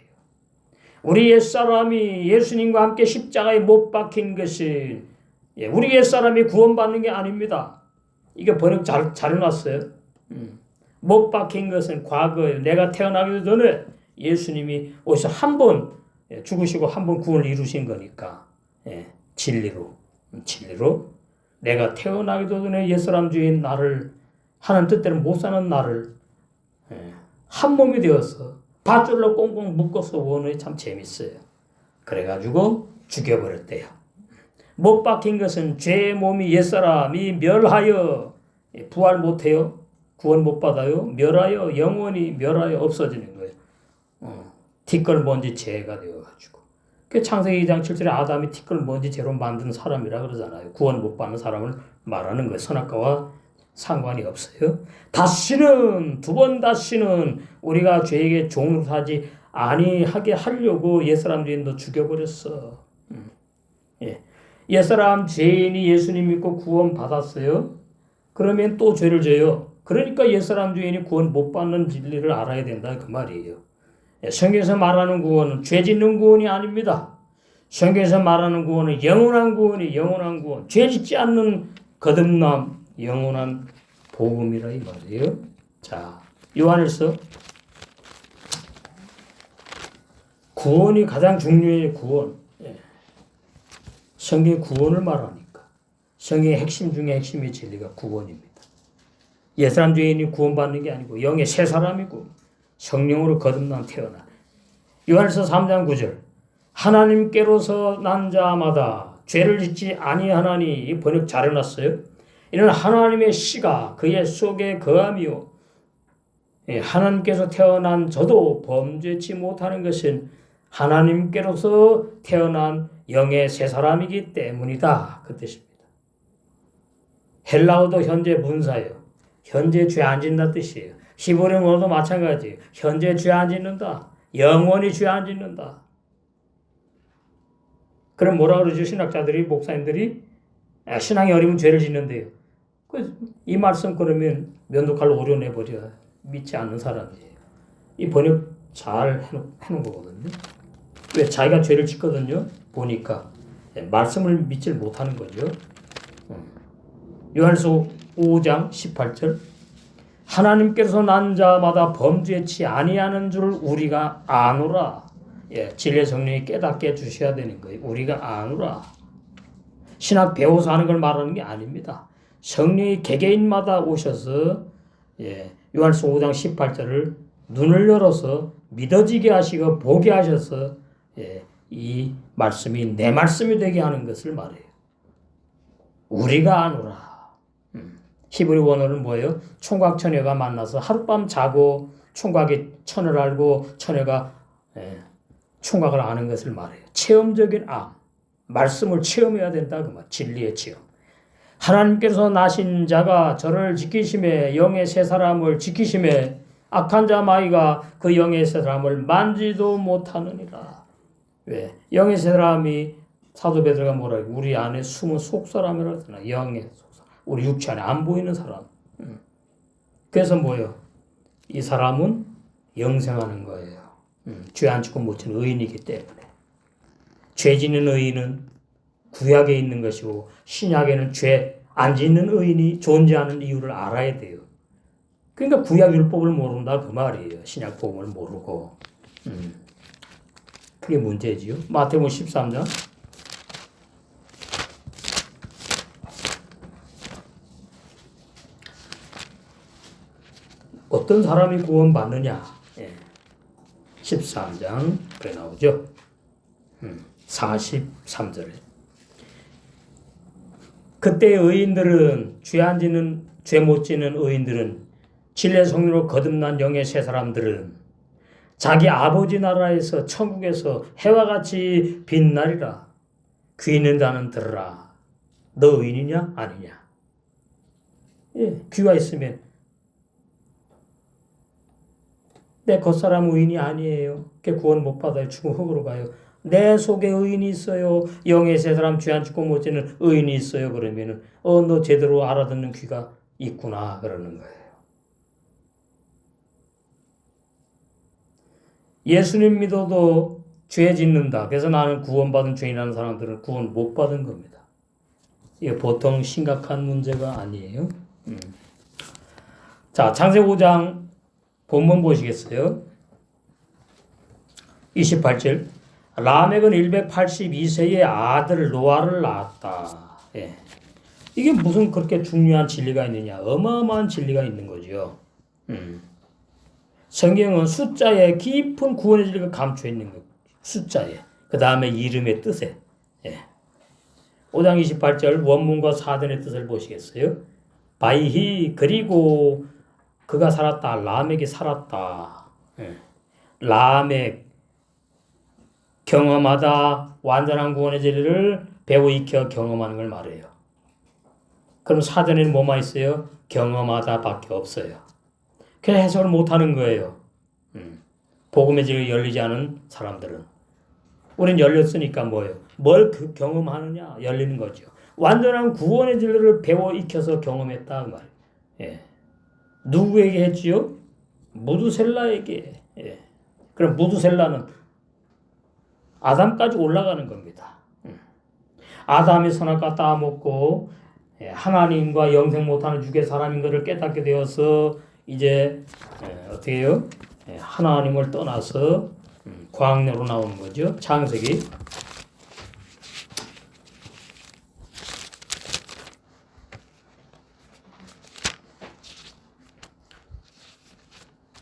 우리 옛사람이 예수님과 함께 십자가에 못 박힌 것은 우리 옛사람이 구원받는 게 아닙니다. 이게 번역 잘 해놨어요. 못 박힌 것은 과거예요. 내가 태어나기도 전에 예수님이 어디서 한 번 죽으시고 한 번 구원을 이루신 거니까 진리로 내가 태어나기도 전에 옛사람 주인 나를 하나님 뜻대로 못 사는 나를 한 몸이 되어서 밧줄로 꽁꽁 묶어서 원어에 참 재밌어요. 그래가지고 죽여버렸대요. 못 박힌 것은 죄의 몸이 옛사람이 멸하여 부활 못해요. 구원 못 받아요. 멸하여 영원히 멸하여 없어지는 거예요. 티끌먼지 죄가 되어가지고. 그 창세기 2장 7절에 아담이 티끌먼지 죄로 만든 사람이라 그러잖아요. 구원 못 받는 사람을 말하는 거예요. 선악과와 상관이 없어요. 다시는 두 번 다시는 우리가 죄에게 종노릇하지 아니하게 하려고 옛사람 죄인도 죽여버렸어. 옛사람 죄인이 예수님 믿고 구원 받았어요. 그러면 또 죄를 져요. 그러니까 옛사람 죄인이 구원 못 받는 진리를 알아야 된다 그 말이에요. 성경에서 말하는 구원은 죄 짓는 구원이 아닙니다. 성경에서 말하는 구원은 영원한 구원이 영원한 구원. 죄 짓지 않는 거듭남 영원한 복음이라 이 말이에요. 자, 요한일서 구원이 가장 중요해요. 구원. 성경이 구원을 말하니까 성경의 핵심 중에 핵심의 진리가 구원입니다. 옛사람 죄인이 구원받는 게 아니고 영의 새 사람이고 성령으로 거듭난 태어나. 요한일서 3장 9절 하나님께로서 난 자마다 죄를 짓지 아니하나니 이 번역 잘 해놨어요. 이는 하나님의 씨가 그의 속에 거함이요 하나님께서 태어난 저도 범죄치 못하는 것은 하나님께로서 태어난 영의 새 사람이기 때문이다. 그 뜻입니다. 헬라어도 현재 문사예요. 현재 죄 안 짓는다 뜻이에요. 히브리어도 마찬가지예요. 현재 죄 안 짓는다. 영원히 죄 안 짓는다. 그럼 뭐라 그러죠? 신학자들이 목사님들이 신앙이 어리면 죄를 짓는데요. 이 말씀 그러면 면도칼로 오려내버려. 믿지 않는 사람이에요. 이 번역 잘 해놓은 거거든요. 왜? 자기가 죄를 짓거든요. 보니까 말씀을 믿질 못하는 거죠. 요한일서 5장 18절 하나님께서 난 자마다 범죄치 아니하는 줄 우리가 아노라. 진리의 성령이 깨닫게 해주셔야 되는 거예요. 우리가 아노라. 신학 배워서 하는 걸 말하는 게 아닙니다. 성령이 개개인마다 오셔서 요한일서 5장 18절을 눈을 열어서 믿어지게 하시고 보게 하셔서 이 말씀이 내 말씀이 되게 하는 것을 말해요. 우리가 아노라. 히브리 원어는 뭐예요? 총각 처녀가 만나서 하룻밤 자고 총각이 처녀를 알고 처녀가 충각을 아는 것을 말해요. 체험적인 암, 말씀을 체험해야 된다 그 말. 진리의 체험. 하나님께서 나신 자가 저를 지키심에 영의 새 사람을 지키심에 악한 자 마귀가 그 영의 새 사람을 만지도 못하느니라. 왜? 영의 새 사람이 사도 베드로가 뭐라 해요? 우리 안에 숨은 속사람이라고 하잖아. 영의 속사람. 우리 육체 안에 안 보이는 사람. 그래서 뭐예요? 이 사람은 영생하는 거예요. 죄 안 짓고 못 지는 의인이기 때문에. 죄 짓는 의인은 구약에 있는 것이고 신약에는 죄 안 짓는 의인이 존재하는 이유를 알아야 돼요. 그러니까 구약 율법을 모른다 그 말이에요. 신약 복음을 모르고. 그게 문제지요. 마태복음 13장. 어떤 사람이 구원받느냐. 13장 그래 나오죠. 43절에. 그때 의인들은 죄 못 짓는 의인들은 진리의 성령으로 거듭난 영의 새 사람들은 자기 아버지 나라에서 천국에서 해와 같이 빛나리라. 귀 있는 자는 들으라. 너 의인이냐 아니냐. 귀가 있으면 내 겉사람 의인이 아니에요. 구원 못 받아요. 죽은 흙으로 가요. 내 속에 의인이 있어요. 영의 새 사람 죄 안 짓고 못 지는 의인이 있어요. 그러면은 너 제대로 알아듣는 귀가 있구나 그러는 거예요. 예수님 믿어도 죄 짓는다. 그래서 나는 구원받은 죄인이라는 사람들은 구원 못 받은 겁니다. 이게 보통 심각한 문제가 아니에요. 자, 창세기 5장 본문 보시겠어요? 28절. 라멕은 182세의 아들 노아를 낳았다. 이게 무슨 그렇게 중요한 진리가 있느냐. 어마어마한 진리가 있는 거죠. 성경은 숫자에 깊은 구원의 진리가 감춰 있는 거예요. 숫자에. 그 다음에 이름의 뜻에. 5장 28절 원문과 사전의 뜻을 보시겠어요? 바이히 그리고 그가 살았다. 라멕이 살았다. 라멕 경험하다. 완전한 구원의 진리를 배워 익혀 경험하는 걸 말해요. 그럼 사전에는 뭐만 있어요? 경험하다 밖에 없어요. 그래서 해석을 못하는 거예요. 복음의 진리가 열리지 않은 사람들은. 우린 열렸으니까 뭐예요? 뭘 경험하느냐? 열리는 거죠. 완전한 구원의 진리를 배워 익혀서 경험했다 그 말이에요. 누구에게 했지요? 무두셀라에게. 그럼 무두셀라는 아담까지 올라가는 겁니다. 아담이 선악과 따먹고 하나님과 영생 못하는 육의 사람인 것을 깨닫게 되어서 이제 어떻게 해요? 하나님을 떠나서 광야로 나오는 거죠. 창세기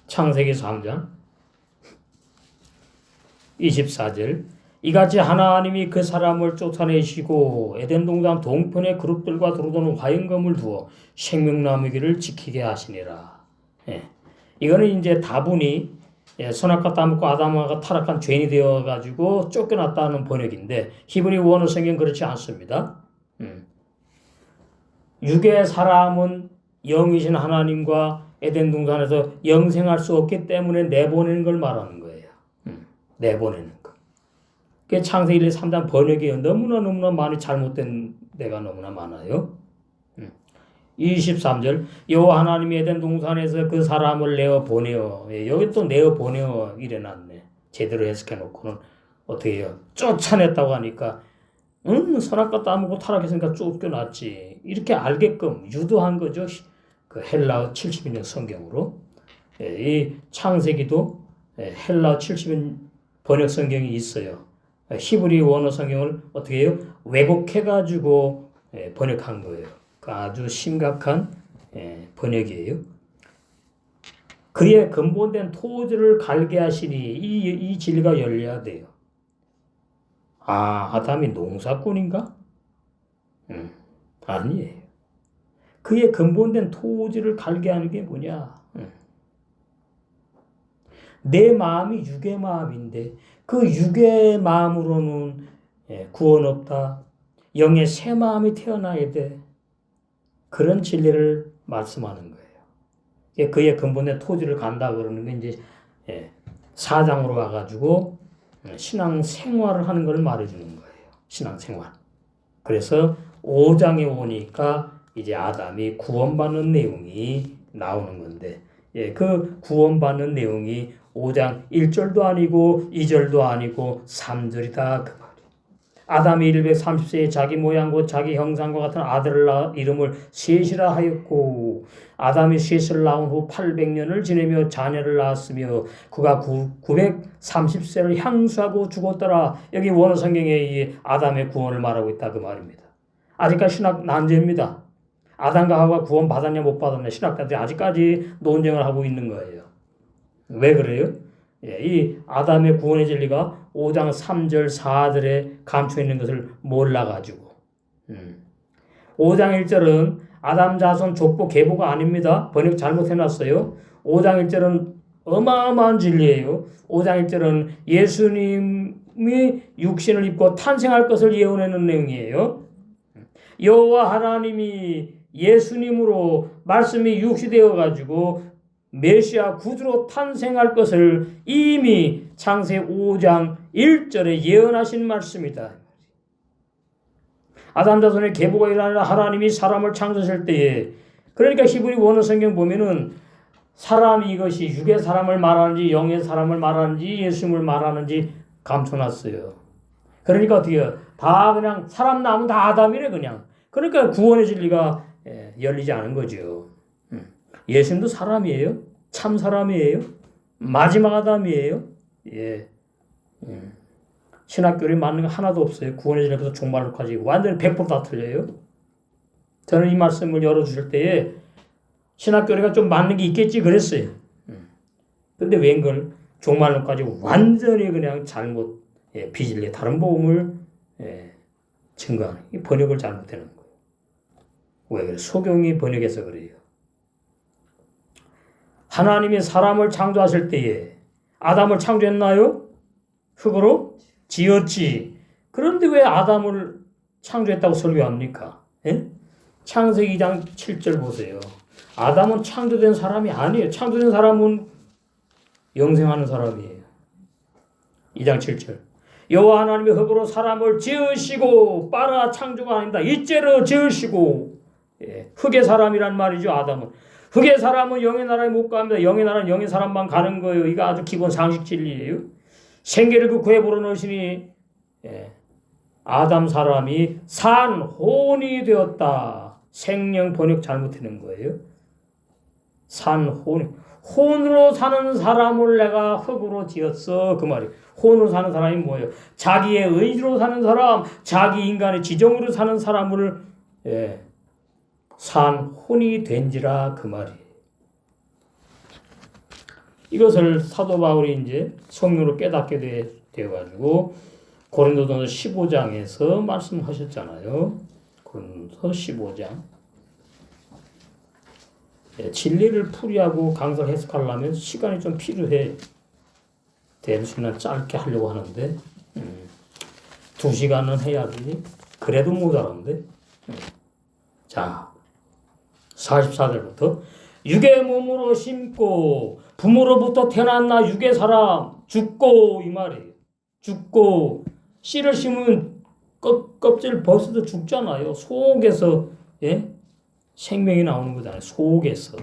3장 24절. 이같이 하나님이 그 사람을 쫓아내시고 에덴 동산 동편의 그룹들과 두루도는 화영검을 두어 생명나무기를 지키게 하시니라. 이거는 이제 다분히 선악과 따먹고 아담과 타락한 죄인이 되어가지고 쫓겨났다는 번역인데 히브리 원어 성경 그렇지 않습니다. 육의 사람은 영이신 하나님과 에덴 동산에서 영생할 수 없기 때문에 내보내는 걸 말하는 거예요. 내보내는 거. 그 창세기 3장 번역이 너무나 많이 잘못된 데가 너무나 많아요. 23절 여호와 하나님이 에덴 동산에서 그 사람을 내어 보내어. 여기 또 내어 보내어 이래놨네. 제대로 해석해 놓고는 어떻게 해요? 쫓아냈다고 하니까 선악과 따먹고 타락했으니까 쫓겨났지. 이렇게 알게끔 유도한 거죠. 그 헬라 70인용 성경으로. 이 창세기도 헬라 70인 번역 성경이 있어요. 히브리 원어 성경을 어떻게 해요? 왜곡해가지고 번역한 거예요. 아주 심각한 번역이에요. 그의 근본된 토지를 갈게 하시니 이 진리가 열려야 돼요. 아담이 농사꾼인가? 아니에요. 그의 근본된 토지를 갈게 하는 게 뭐냐? 내 마음이 육의 마음인데 그 육의 마음으로는 구원 없다. 영의 새 마음이 태어나야 돼. 그런 진리를 말씀하는 거예요. 그의 근본의 토지를 간다 그러는 게 이제 4장으로 와가지고 신앙 생활을 하는 걸 말해주는 거예요. 신앙 생활. 그래서 5장에 오니까 이제 아담이 구원받는 내용이 나오는 건데, 그 구원받는 내용이 5장 1절도 아니고 2절도 아니고 3절이다 그 말이에요. 아담이 130세에 자기 모양 곧 자기 형상과 같은 아들을 낳아 이름을 셋이라 하였고, 아담이 셋을 낳은 후 800년을 지내며 자녀를 낳았으며 그가 930세를 향수하고 죽었더라. 여기 원어 성경에 이 아담의 구원을 말하고 있다 그 말입니다. 아직까지 신학 난제입니다. 아담과 하와가 구원 받았냐 못 받았냐 신학자들이 아직까지 논쟁을 하고 있는 거예요. 왜 그래요? 이 아담의 구원의 진리가 5장 3절 4절에 감춰 있는 것을 몰라가지고 5장 1절은 아담 자손 족보 계보가 아닙니다. 번역 잘못해놨어요. 5장 1절은 어마어마한 진리예요. 5장 1절은 예수님이 육신을 입고 탄생할 것을 예언하는 내용이에요. 여호와 하나님이 예수님으로 말씀이 육시되어 가지고 메시아 구주로 탄생할 것을 이미 창세기 5장 1절에 예언하신 말씀이다. 아담 자손의 계보가 일어나라 하나님이 사람을 창조하실 때에, 그러니까 히브리 원어 성경 보면은 사람이 이것이 육의 사람을 말하는지 영의 사람을 말하는지 예수님을 말하는지 감춰놨어요. 그러니까 어떻게 해요? 다 그냥 사람 나오면 다 아담이래 그냥. 그러니까 구원의 진리가 열리지 않은 거죠. 예수님도 사람이에요. 참 사람이에요. 마지막 아담이에요. 신학교리 맞는 거 하나도 없어요. 구원의 진리부터 종말론까지 완전히 100%다 틀려요. 저는 이 말씀을 열어주실 때에 신학교리가 좀 맞는 게 있겠지 그랬어요. 근데 웬걸 종말론까지 완전히 그냥 잘못 비진리 다른 복음을 증거하는 이 번역을 잘못하는 거예요. 왜 그래? 소경이 번역해서 그래요. 하나님이 사람을 창조하실 때에 아담을 창조했나요? 흙으로 지었지. 그런데 왜 아담을 창조했다고 설교합니까? 창세기 2장 7절 보세요. 아담은 창조된 사람이 아니에요. 창조된 사람은 영생하는 사람이에요. 2장 7절. 여호와 하나님이 흙으로 사람을 지으시고 빨아 창조가 아닙니다. 이째로 지으시고 흙의 사람이란 말이죠. 아담은. 흙의 사람은 영의 나라에 못 갑니다. 영의 나라는 영의 사람만 가는 거예요. 이거 아주 기본 상식 진리예요. 생계를 그 구에 불어넣으시니 아담 사람이 산혼이 되었다. 생명 번역 잘못하는 거예요. 산혼이. 혼으로 사는 사람을 내가 흙으로 지었어. 그 말이에요. 혼으로 사는 사람이 뭐예요? 자기의 의지로 사는 사람, 자기 인간의 지정으로 사는 사람을 산혼이 된지라 그 말이에요. 이것을 사도 바울이 이제 성령으로 깨닫게 되어가지고 고린도전서 15장에서 말씀하셨잖아요. 고린도전서 15장. 진리를 풀이하고 강사를 해석하려면 시간이 좀 필요해. 대부분은 짧게 하려고 하는데 2시간은 해야지. 그래도 모자란데. 자, 44절부터 육의 몸으로 심고 부모로부터 태어났나 육의 사람 죽고 이 말이에요. 죽고 씨를 심으면 껍질 벗어도 죽잖아요. 속에서 생명이 나오는 거잖아요. 속에서.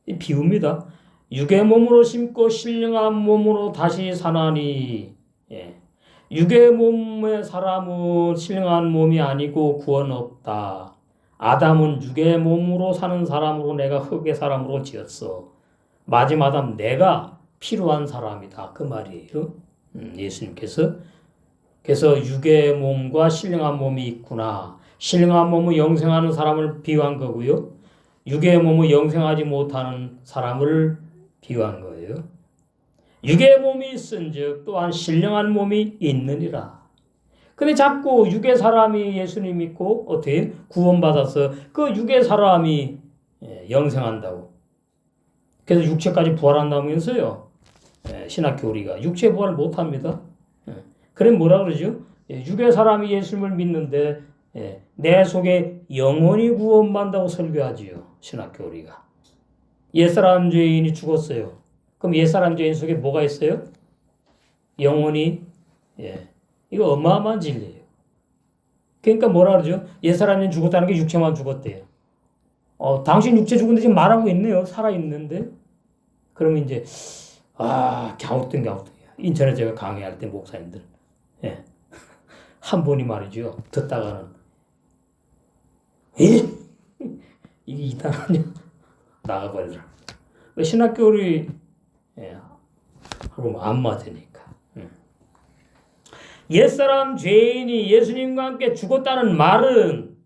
이 비유입니다. 육의 몸으로 심고 신령한 몸으로 다시 사나니. 육의 몸의 사람은 신령한 몸이 아니고 구원 없다. 아담은 육의 몸으로 사는 사람으로 내가 흙의 사람으로 지었어. 마지막 아담 내가 필요한 사람이다. 그 말이에요. 예수님께서. 그래서 육의 몸과 신령한 몸이 있구나. 신령한 몸은 영생하는 사람을 비유한 거고요. 육의 몸은 영생하지 못하는 사람을 비유한 거예요. 육의 몸이 있은즉 또한 신령한 몸이 있느니라. 근데 자꾸 육의 사람이 예수님 믿고 어떻게 구원받아서 그 육의 사람이 영생한다고. 그래서 육체까지 부활한다면서요. 신학 교리가 육체 부활을 못합니다. 그럼 뭐라 그러죠? 육의 사람이 예수님을 믿는데 내 속에 영혼이 구원받는다고 설교하지요. 신학교 우리가. 옛사람 죄인이 죽었어요. 그럼 옛사람 죄인 속에 뭐가 있어요? 영혼이. 이거 어마어마한 진리예요. 그러니까 뭐라 그러죠? 옛사람 죄인 죽었다는 게 육체만 죽었대요. 당신 육체 죽은데 지금 말하고 있네요. 살아있는데. 그러면 이제 갸우뚱이야. 인천에 제가 강의할 때 목사님들 한 분이 말이죠. 듣다가는 이게 이단 아니야? 나가버리더라. 신학교를 하고 안 맞으니까. 옛사람 죄인이 예수님과 함께 죽었다는 말은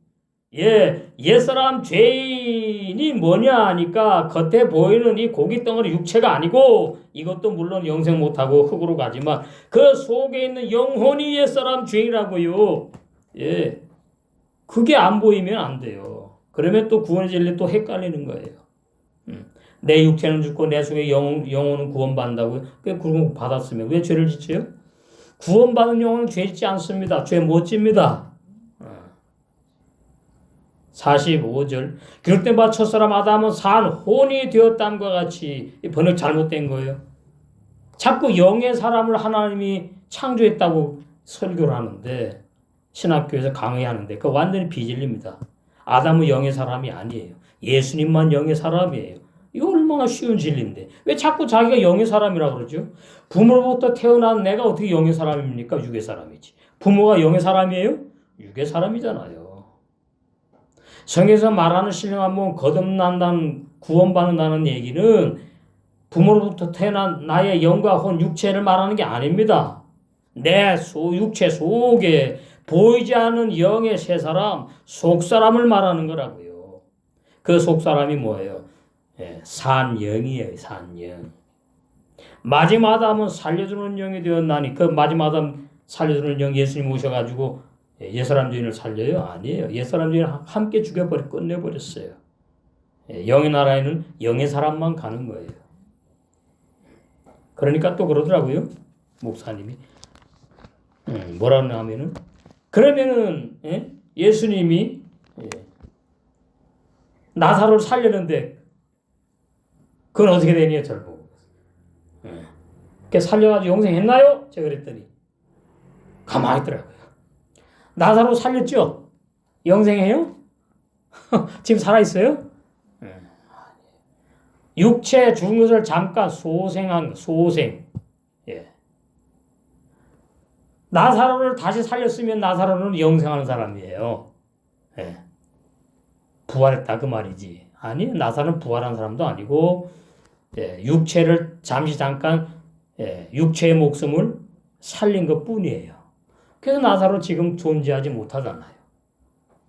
옛사람 죄인이 뭐냐 하니까 겉에 보이는 이 고깃덩어리 육체가 아니고 이것도 물론 영생 못하고 흙으로 가지만 그 속에 있는 영혼이 옛사람 죄인이라고요. 그게 안 보이면 안 돼요. 그러면 또 구원의 진리 또 헷갈리는 거예요. 내 육체는 죽고 내 속에 영혼은 구원받는다고요. 그 구원 받았으면 왜 죄를 짓지요? 구원받은 영혼은 죄 짓지 않습니다. 죄 못 집니다. 45절 기록된 바 첫사람 아담은 산 혼이 되었담과 같이 번역 잘못된 거예요. 자꾸 영의 사람을 하나님이 창조했다고 설교를 하는데 신학교에서 강의하는데 그거 완전히 비진리입니다. 아담은 영의 사람이 아니에요. 예수님만 영의 사람이에요. 이거 얼마나 쉬운 진리인데 왜 자꾸 자기가 영의 사람이라고 그러죠? 부모로부터 태어난 내가 어떻게 영의 사람입니까? 육의 사람이지. 부모가 영의 사람이에요? 육의 사람이잖아요. 성에서 말하는 신령한 몸 거듭난다는 구원받는다는 얘기는 부모로부터 태어난 나의 영과 혼 육체를 말하는 게 아닙니다. 내 육체 속에 보이지 않는 영의 새 사람 속사람을 말하는 거라고요. 그 속사람이 뭐예요? 산영이에요. 산영. 마지막 아담은 살려주는 영이 되었나니 그 마지막 아담 살려주는 영 예수님 오셔가지고 옛사람 죄인을 살려요? 아니에요. 옛사람 죄인을 함께 끝내버렸어요. 영의 나라에는 영의 사람만 가는 거예요. 그러니까 또 그러더라고요. 목사님이. 뭐라고 하면은 그러면은 예수님이 나사로를 살렸는데 그건 어떻게 되니? 잘 보고. 살려가지고 영생했나요? 제가 그랬더니 가만히 있더라고요. 나사로 살렸죠? 영생해요? 지금 살아있어요? 육체 죽은 것을 잠깐 소생. 나사로를 다시 살렸으면 나사로는 영생하는 사람이에요. 부활했다 그 말이지. 아니 나사로는 부활한 사람도 아니고 육체를 잠깐 육체의 목숨을 살린 것 뿐이에요. 그래서 나사로 지금 존재하지 못하잖아요.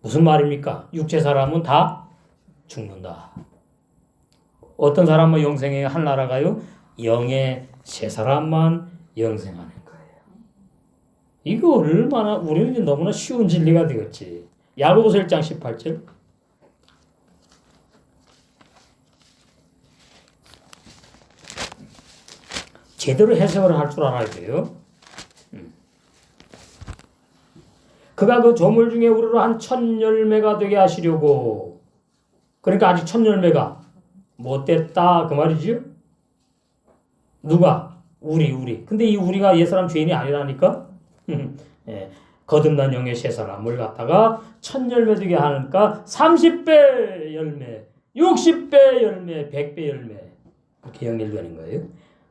무슨 말입니까? 육체 사람은 다 죽는다. 어떤 사람만 영생해요? 한 나라가요? 영의 새 사람만 영생하는 거예요. 이거 얼마나 우리는 너무나 쉬운 진리가 되었지. 야고보서 1장 18절 제대로 해석을 할 줄 알아야 돼요. 그가 그 조물 중에 우리로 한 1000열매가 되게 하시려고. 그러니까 아직 1000열매가 못됐다 그 말이지요. 누가? 우리. 근데 이 우리가 옛사람 죄인이 아니라니까. 거듭난 영의 새 사람을 갖다가 1000열매 되게 하니까 30배 열매, 60배 열매, 100배 열매 그렇게 연결되는 거예요.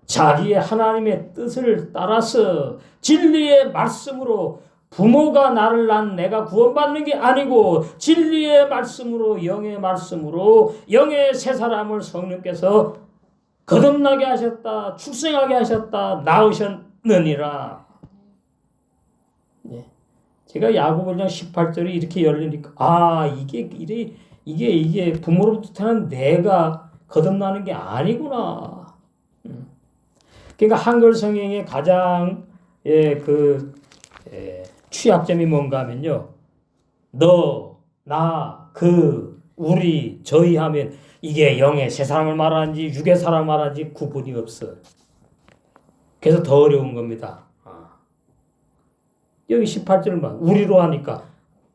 자기의 하나님의 뜻을 따라서 진리의 말씀으로 부모가 나를 낳은 내가 구원받는 게 아니고 진리의 말씀으로 영의 말씀으로 영의 새 사람을 성령께서 거듭나게 하셨다. 출생하게 하셨다. 낳으셨느니라. 제가 야고보 1장 18절이 이렇게 열리니까 이게 부모로부터 태어난 내가 거듭나는 게 아니구나. 그러니까 한글 성경의 가장 취약점이 뭔가 하면요. 너, 나, 우리, 저희 하면 이게 영의 새 사람을 말하는지 육의 사람을 말하는지 구분이 없어요. 그래서 더 어려운 겁니다. 여기 18절만 우리로 하니까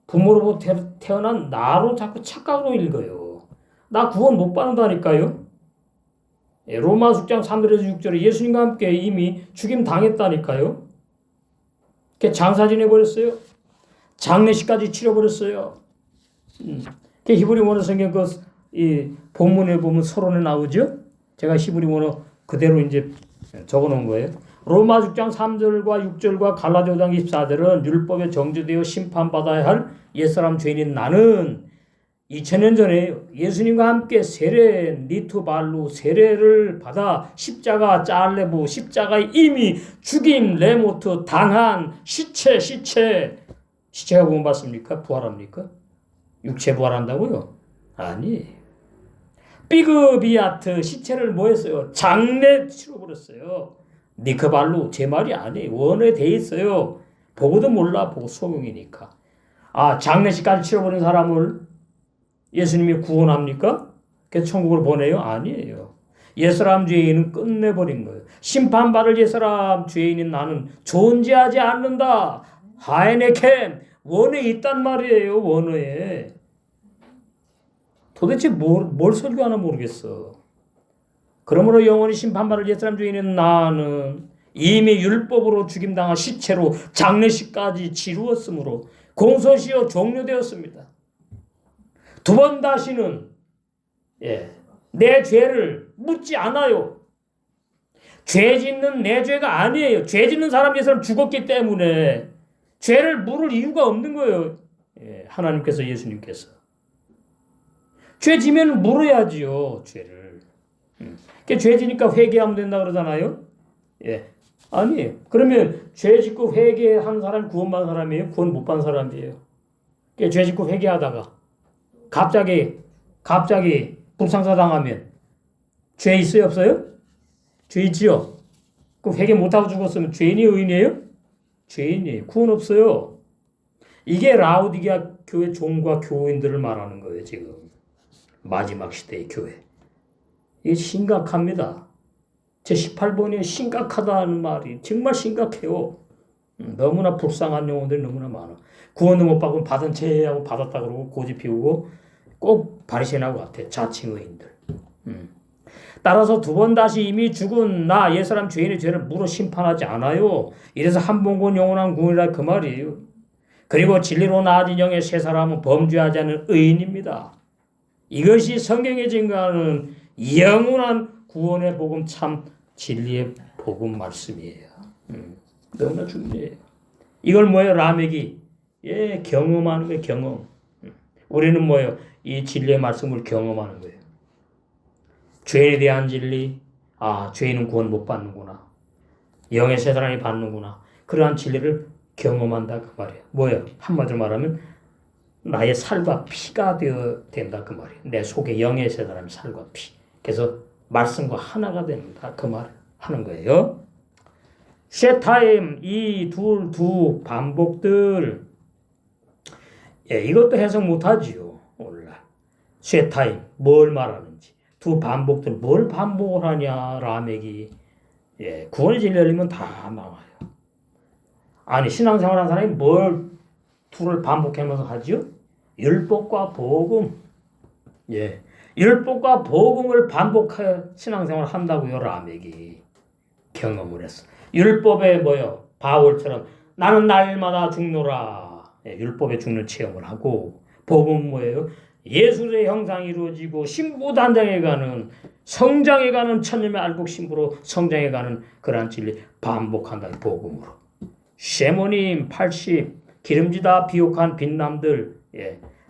부모로부터 태어난 나로 자꾸 착각으로 읽어요. 나 구원 못 받는다니까요. 로마서 6장 3절에서 6절에 예수님과 함께 이미 죽임 당했다니까요. 장사 지내버렸어요. 장례식까지 치러버렸어요. 히브리 원어 성경 이 본문에 보면 서론에 나오죠. 제가 히브리 원어 그대로 이제 적어놓은 거예요. 로마 6장 3절과 6절과 갈라디아 5장 24절은 율법에 정죄되어 심판받아야 할 옛사람 죄인인 나는 2000년 전에 예수님과 함께 세례 니투발루 세례를 받아 십자가 짤레부 십자가에 이미 죽임 레모트 당한 시체가 구원받습니까? 부활합니까? 육체 부활한다고요? 아니. 삐그비아트 시체를 뭐 했어요? 장례 치러버렸어요. 니크발루 제 말이 아니에요. 원어에 돼 있어요. 보고도 몰라. 보고 소용이니까. 장례식까지 치러버린 사람을 예수님이 구원합니까? 그래서 천국으로 보내요? 아니에요. 옛사람 죄인은 끝내버린 거예요. 심판받을 옛사람 죄인인 나는 존재하지 않는다. 하에네켄 원어에 있단 말이에요. 원어에. 도대체 뭘 설교하나 모르겠어. 그러므로 영원히 심판받을 옛사람 죄인인 나는 이미 율법으로 죽임당한 시체로 장례식까지 치루었으므로 공소시효 종료되었습니다. 두 번 다시는 내 죄를 묻지 않아요. 죄 짓는 내 죄가 아니에요. 죄 짓는 사람 예수님 죽었기 때문에 죄를 물을 이유가 없는 거예요. 하나님께서 예수님께서. 죄 지면 물어야지요. 죄를. 죄 지니까 회개하면 된다 그러잖아요. 아니 그러면 죄 짓고 회개한 사람이 구원받은 사람이에요? 구원 못 받은 사람이에요. 죄 짓고 회개하다가 갑자기 불상사 당하면 죄 있어요? 없어요? 죄 있지요? 그럼 회개 못하고 죽었으면 죄인이 의인이에요? 죄인이에요. 구원 없어요. 이게 라우디게아 교회 종과 교인들을 말하는 거예요. 지금 마지막 시대의 교회. 이게 심각합니다. 제 18번이 심각하다는 말이 정말 심각해요. 너무나 불쌍한 영혼들이 너무나 많아. 구원도 못 받고 받은 죄하고 받았다 그러고 고집 피우고 꼭 바리새인하고 같아. 자칭 의인들. 따라서 두 번 다시 이미 죽은 나 옛사람 죄인의 죄를 물어 심판하지 않아요. 이래서 한 번 구원 영원한 구원이라 그 말이에요. 그리고 진리로 나아진 영의 새 사람은 범죄하지 않는 의인입니다. 이것이 성경에 증거하는 영원한 구원의 복음 참 진리의 복음 말씀이에요. 너무나 중요해요. 이걸 뭐예요? 라멕이 경험하는 거예요. 경험. 우리는 뭐예요? 이 진리의 말씀을 경험하는 거예요. 죄에 대한 진리. 죄인은 구원 못 받는구나. 영의 새 사람이 받는구나. 그러한 진리를 경험한다 그 말이에요. 뭐예요? 한마디로 말하면 나의 살과 피가 되어 된다 그 말이에요. 내 속에 영의 새 사람이 살과 피. 그래서 말씀과 하나가 된다 그 말을 하는 거예요. 쉐타임 이 두 반복들 이것도 해석 못하지요. 몰라. 쉐타임 뭘 말하는지 두 반복들 뭘 반복을 하냐 라멕이 구원의 진리 열리면 다 나와요. 아니 신앙생활하는 사람이 뭘 둘을 반복하면서 하지요? 율법과 복음. 율법과 복음을 반복해 신앙생활을 한다고요. 라멕이 경험을 했어. 율법에 뭐요? 바울처럼 나는 날마다 죽노라. 율법에 죽는 체험을 하고 복음은 뭐예요? 예수의 형상이 이루어지고 신부 단장에 가는 성장에 가는 천년의 알곡 신부로 성장해 가는 그러한 진리 반복한다. 복음으로. 셰모님 80 기름지다 비옥한 빛남들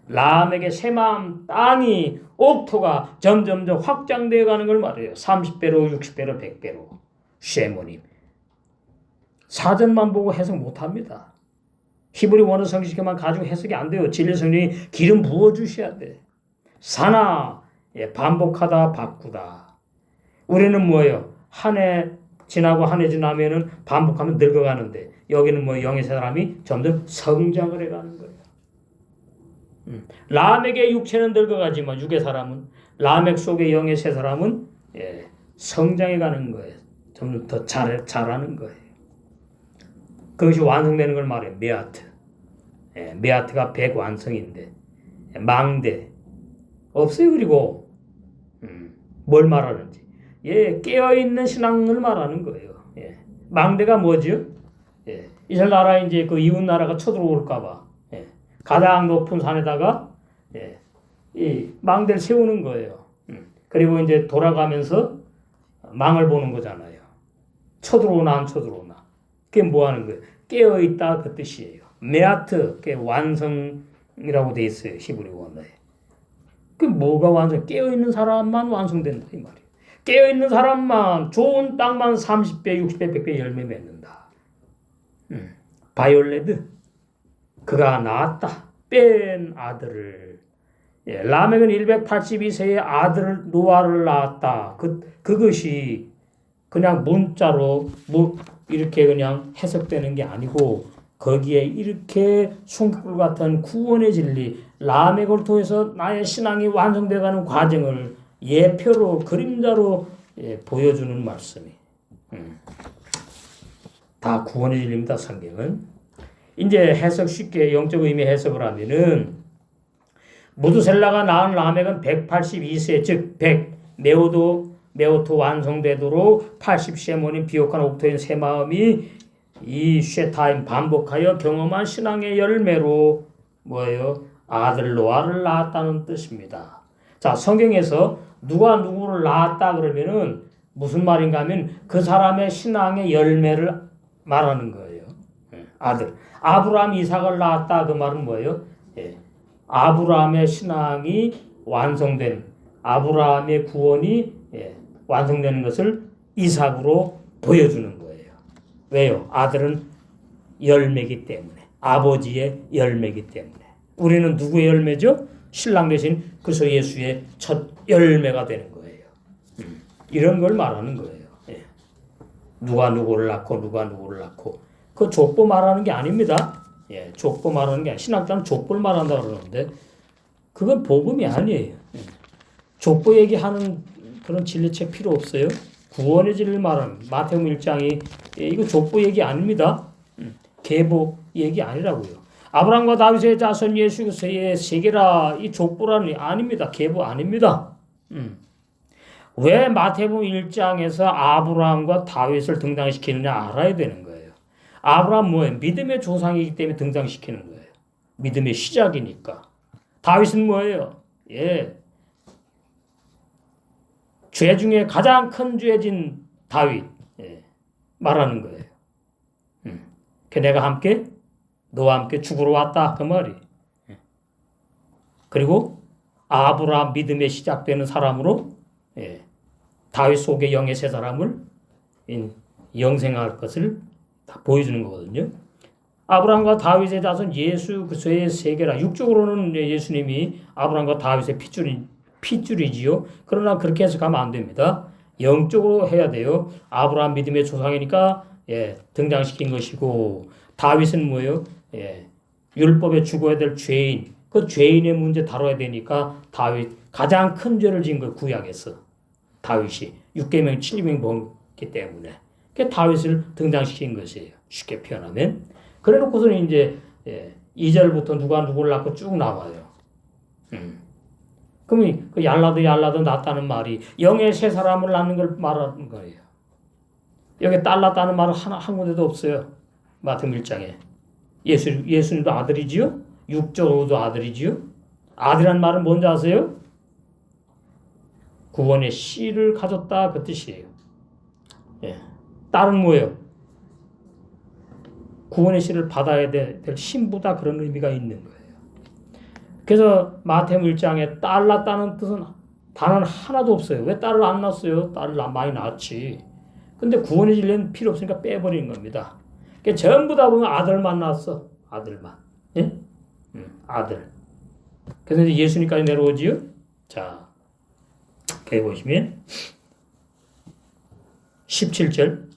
라멕의 새마음 땅이 옥토가 점점점 확장되어 가는 걸 말해요. 30배로 60배로 100배로. 셰모님 사전만 보고 해석 못합니다. 히브리 원어 성경만 가지고 해석이 안 돼요. 진리 성령이 기름 부어주셔야 돼. 사나 반복하다 바꾸다. 우리는 뭐예요? 한 해 지나고 한 해 지나면은 반복하면 늙어가는데 여기는 뭐 영의 사람이 점점 성장을 해가는 거예요. 라멕의 육체는 늙어가지만 육의 사람은 라멕 속의 영의 새 사람은 성장해가는 거예요. 점점 더 잘하는 거예요. 그것이 완성되는 걸 말해요. 메아트. 메아트가 100 완성인데 망대 없어요. 그리고 뭘 말하는지 깨어있는 신앙을 말하는 거예요. 망대가 뭐죠? 이스라엘 나라 이제 그 이웃 나라가 쳐들어올까봐 가장 높은 산에다가 이 망대를 세우는 거예요. 그리고 이제 돌아가면서 망을 보는 거잖아요. 쳐들어오나 안 쳐들어오나. 그게 뭐 하는 거예요? 깨어있다 그 뜻이에요. 메아트, 그게 완성이라고 돼 있어요. 히브리 원어에. 그 뭐가 완성? 깨어있는 사람만 완성된다 이 말이에요. 깨어있는 사람만 좋은 땅만 30배, 60배, 100배 열매 맺는다. 바이올레드 그가 낳았다. 뺀 아들을 라멕은 182세에 아들 노아를 낳았다. 그것이 그냥 문자로 뭐 이렇게 그냥 해석되는 게 아니고 거기에 이렇게 숨길 같은 구원의 진리 라멕을 통해서 나의 신앙이 완성돼가는 과정을 예표로 그림자로 보여주는 말씀이 다 구원의 진리입니다. 성경은 이제 해석 쉽게 영적 의미 해석을 하면은 무드셀라가 낳은 라멕은 182세 즉 100 메오토 완성되도록 80세모닌 비옥한 옥토인 새 마음이 이 쉐타임 반복하여 경험한 신앙의 열매로 뭐예요? 아들 노아를 낳았다는 뜻입니다. 자, 성경에서 누가 누구를 낳았다 그러면은 무슨 말인가 하면 그 사람의 신앙의 열매를 말하는 거예요. 아들. 아브라함 이삭을 낳았다 그 말은 뭐예요? 아브라함의 신앙이 완성된 아브라함의 구원이 완성되는 것을 이삭으로 보여주는 거예요. 왜요? 아들은 열매이기 때문에 아버지의 열매이기 때문에 우리는 누구의 열매죠? 신랑 되신 그리스도 예수의 첫 열매가 되는 거예요. 이런 걸 말하는 거예요. 누가 누구를 낳고 누가 누구를 낳고 그 족보 말하는 게 아닙니다. 족보 말하는 게 아니라 신학자는 족보를 말한다 그러는데 그건 복음이 아니에요. 족보 얘기하는 그런 진리책 필요 없어요. 구원의 진리를 말하는 마태복음 1장이 이거 족보 얘기 아닙니다. 계보 얘기 아니라고요. 아브라함과 다윗의 자손 예수 그리스도의 세계라 이 족보라는 아닙니다. 계보 아닙니다. 왜 마태복음 1장에서 아브라함과 다윗을 등장시키느냐 알아야 되는 거예요. 아브라함 뭐예요? 믿음의 조상이기 때문에 등장시키는 거예요. 믿음의 시작이니까. 다윗은 뭐예요? 죄 중에 가장 큰 죄진 다윗 말하는 거예요. 내가 함께 너와 함께 죽으러 왔다 그 말이. 그리고 아브라함 믿음의 시작되는 사람으로 다윗 속의 영의 세 사람을 영생할 것을 다 보여주는 거거든요. 아브라함과 다윗의 자손 예수 그리스도의 세계라. 육적으로는 예수님이 아브라함과 다윗의 핏줄이지요. 그러나 그렇게 해석하면 안 됩니다. 영적으로 해야 돼요. 아브라함 믿음의 조상이니까 등장시킨 것이고 다윗은 뭐예요? 율법에 죽어야 될 죄인. 그 죄인의 문제 다뤄야 되니까 다윗 가장 큰 죄를 지은 거 구약에서 다윗이 6계명 7계명 범기 때문에 다윗을 등장시킨 것이에요. 쉽게 표현하면. 그래 놓고서는 이제 2절부터 누가 누구를 낳고 쭉 나와요. 그러면 그 얄라도 낳았다는 말이 영의 세 사람을 낳는 걸 말하는 거예요. 여기 딸 낳았다는 말은 한 군데도 없어요. 마태복음 1장에. 예수님도 아들이지요? 육적으로도 아들이지요? 아들이란 말은 뭔지 아세요? 구원의 씨를 가졌다 그 뜻이에요. 딸은 뭐예요? 구원의 씨를 받아야 될 신부다 그런 의미가 있는 거예요. 그래서 마태복음 1장에 딸 낳았다는 뜻은 단어는 하나도 없어요. 왜 딸을 안 낳았어요? 딸을 많이 낳았지. 근데 구원의 진리는 필요 없으니까 빼버리는 겁니다. 그러니까 전부 다 보면 아들만 낳았어. 아들만. 아들. 그래서 이제 예수님까지 내려오지요. 자, 여기 보시면 17절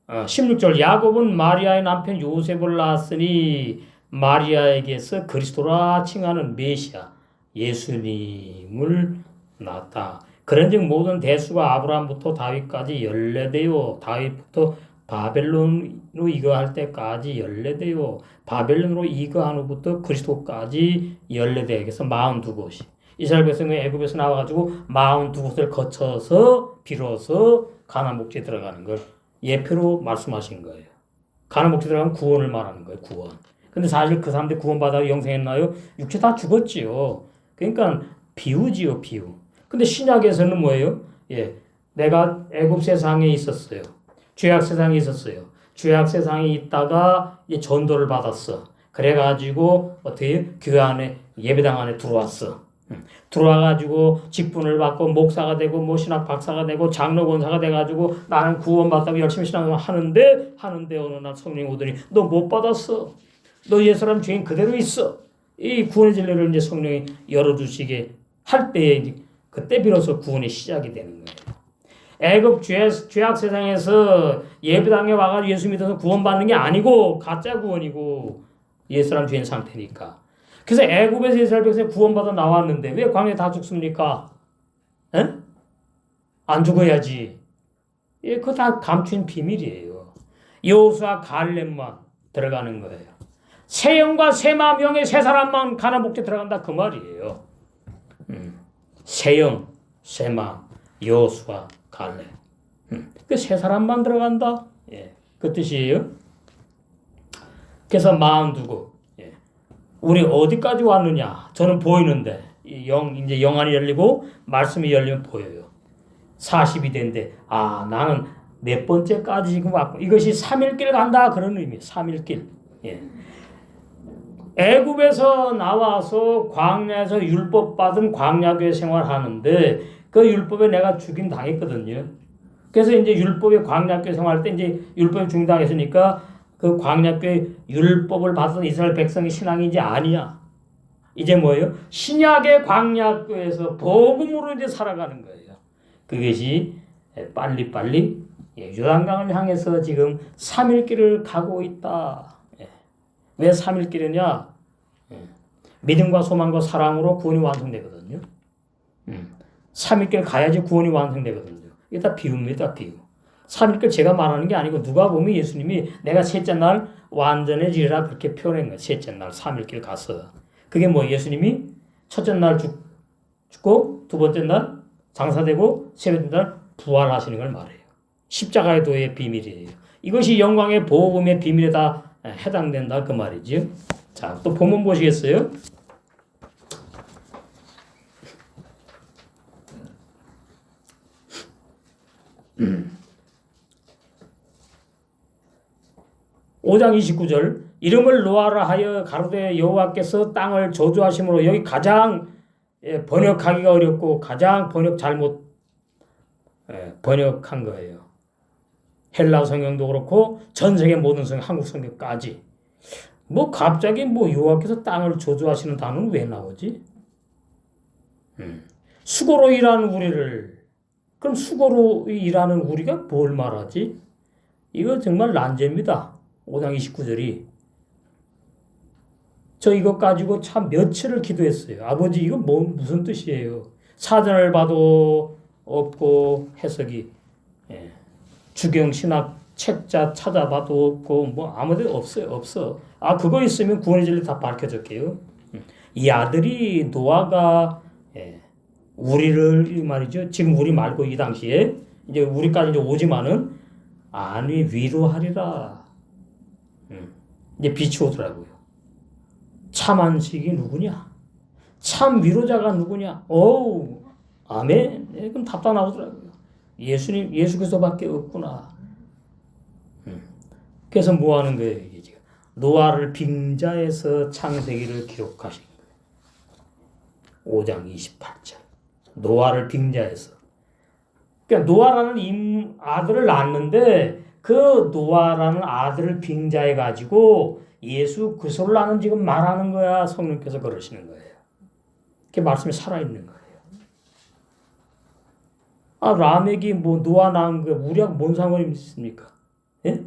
16절 야곱은 마리아의 남편 요셉을 낳았으니 마리아에게서 그리스도라 칭하는 메시아 예수님을 낳았다. 그런즉 모든 대수가 아브라함부터 다윗까지 연례되어 다윗부터 바벨론으로 이거할 때까지 14대요. 바벨론으로 이거한 후부터 그리스도까지 14대. 그래서 42곳이. 이스라엘 백성이 애굽에서 나와가지고 42곳을 거쳐서 비로소 가나안 복지에 들어가는 걸 예표로 말씀하신 거예요. 가나안 복지에 들어가면 구원을 말하는 거예요. 구원. 근데 사실 그 사람들이 구원받아 영생했나요? 육체 다 죽었지요. 그러니까 비유지요, 비유. 근데 신약에서는 뭐예요? 예, 내가 애굽 세상에 있었어요. 죄악 세상에 있었어요. 죄악 세상에 있다가 이제 전도를 받았어. 그래가지고 어떻게 교회 안에 예배당 안에 들어왔어. 들어와가지고 직분을 받고 목사가 되고 뭐 신학 박사가 되고 장로 권사가 돼가지고 나는 구원받다고 열심히 신앙을 하는데 어느 날 성령이 오더니 너 못 받았어. 너 옛사람 죄인 그대로 있어. 이 구원의 진리를 이제 성령이 열어주시게 할 때에 그때 비로소 구원의 시작이 되는 거예요. 애굽 죄악 세상에서 예배당에 와가지고 예수 믿어서 구원받는 게 아니고 가짜 구원이고 옛사람 죄인 상태니까. 그래서 애굽에서 이스라엘 백성이 구원받아 나왔는데 왜 광야에 다 죽습니까? 에? 안 죽어야지. 예, 그거 다 감춘 비밀이에요. 여호수아 갈렙만 들어가는 거예요. 세 영과 세 마음 영의 세 사람만 가나안 복지에 들어간다 그 말이에요. 세 영, 세 마음, 여호수아, 갈렙. 그 세 사람만 들어간다. 예, 그 뜻이에요. 그래서 42곳. 우리 어디까지 왔느냐? 저는 보이는데 이제 영안이 열리고 말씀이 열리면 보여요. 40이 된데 나는 몇 번째까지 지금 왔고 이것이 3일길 간다 그런 의미. 3일길. 예. 애굽에서 나와서 광야에서 율법 받은 광야교회 생활하는데 그 율법에 내가 죽임 당했거든요. 그래서 이제 율법의 광야교회 생활할 때 이제 율법에 죽임 당했으니까 그 광야교회 율법을 받은 이스라엘 백성의 신앙이 이제 아니야. 이제 뭐예요? 신약의 광야교회에서 복음으로 이제 살아가는 거예요. 그것이 빨리빨리 요단강을 향해서 지금 3일길을 가고 있다. 왜 3일길이냐? 믿음과 소망과 사랑으로 구원이 완성되거든요. 3일길 가야지 구원이 완성되거든요. 이게 다 비유입니다. 비유. 3일길 제가 말하는 게 아니고 누가 보면 예수님이 내가 셋째 날 완전해지리라 그렇게 표현한 거예요. 셋째 날 3일길 가서. 그게 뭐 예수님이 첫째 날 죽고 두 번째 날 장사되고 세 번째 날 부활하시는 걸 말해요. 십자가의 도의 비밀이에요. 이것이 영광의 복음의 비밀에 다 해당된다 그 말이죠. 자, 또 본문 보시겠어요? (5장 29절) 이름을 노아라 하여 가로되 여호와께서 땅을 저주하심으로 여기 가장 번역하기가 어렵고 가장 잘못 번역한 거예요. 헬라 성경도 그렇고 전 세계 모든 성경, 한국 성경까지. 뭐 갑자기 뭐 여호와께서 땅을 저주하시는 단어는 왜 나오지? 수고로 일하는 우리를, 그럼 수고로 일하는 우리가 뭘 말하지? 이거 정말 난제입니다. 5장 29절이. 저 이것 가지고 참 며칠을 기도했어요. 아버지 이거 무슨 뜻이에요? 사전을 봐도 없고 해석이. 주경 신학 책자 찾아봐도 없고 뭐 아무데도 없어. 그거 있으면 구원의 진리 다 밝혀졌게요. 이 아들이 노아가 우리를 이 말이죠. 지금 우리 말고 이 당시에 이제 우리까지 이제 오지만은 아니 위로하리라. 이제 빛이 오더라고요. 참 안식이 누구냐? 참 위로자가 누구냐? 오, 아멘. 그럼 답 다 나오더라고요. 예수 그리스도밖에 없구나. 그래서 뭐 하는 거예요? 이게 지금 노아를 빙자해서 창세기를 기록하신 거예요. 5장 28절. 노아를 빙자해서. 그러니까 노아라는 아들을 낳았는데 그 노아라는 아들을 빙자해 가지고 예수 그리스도를 나는 지금 말하는 거야. 성령께서 그러시는 거예요. 그 말씀이 살아있는 거예요. 라멕이 뭐 노아 낳은 거 우리하고 뭔 상관이 있습니까? 예?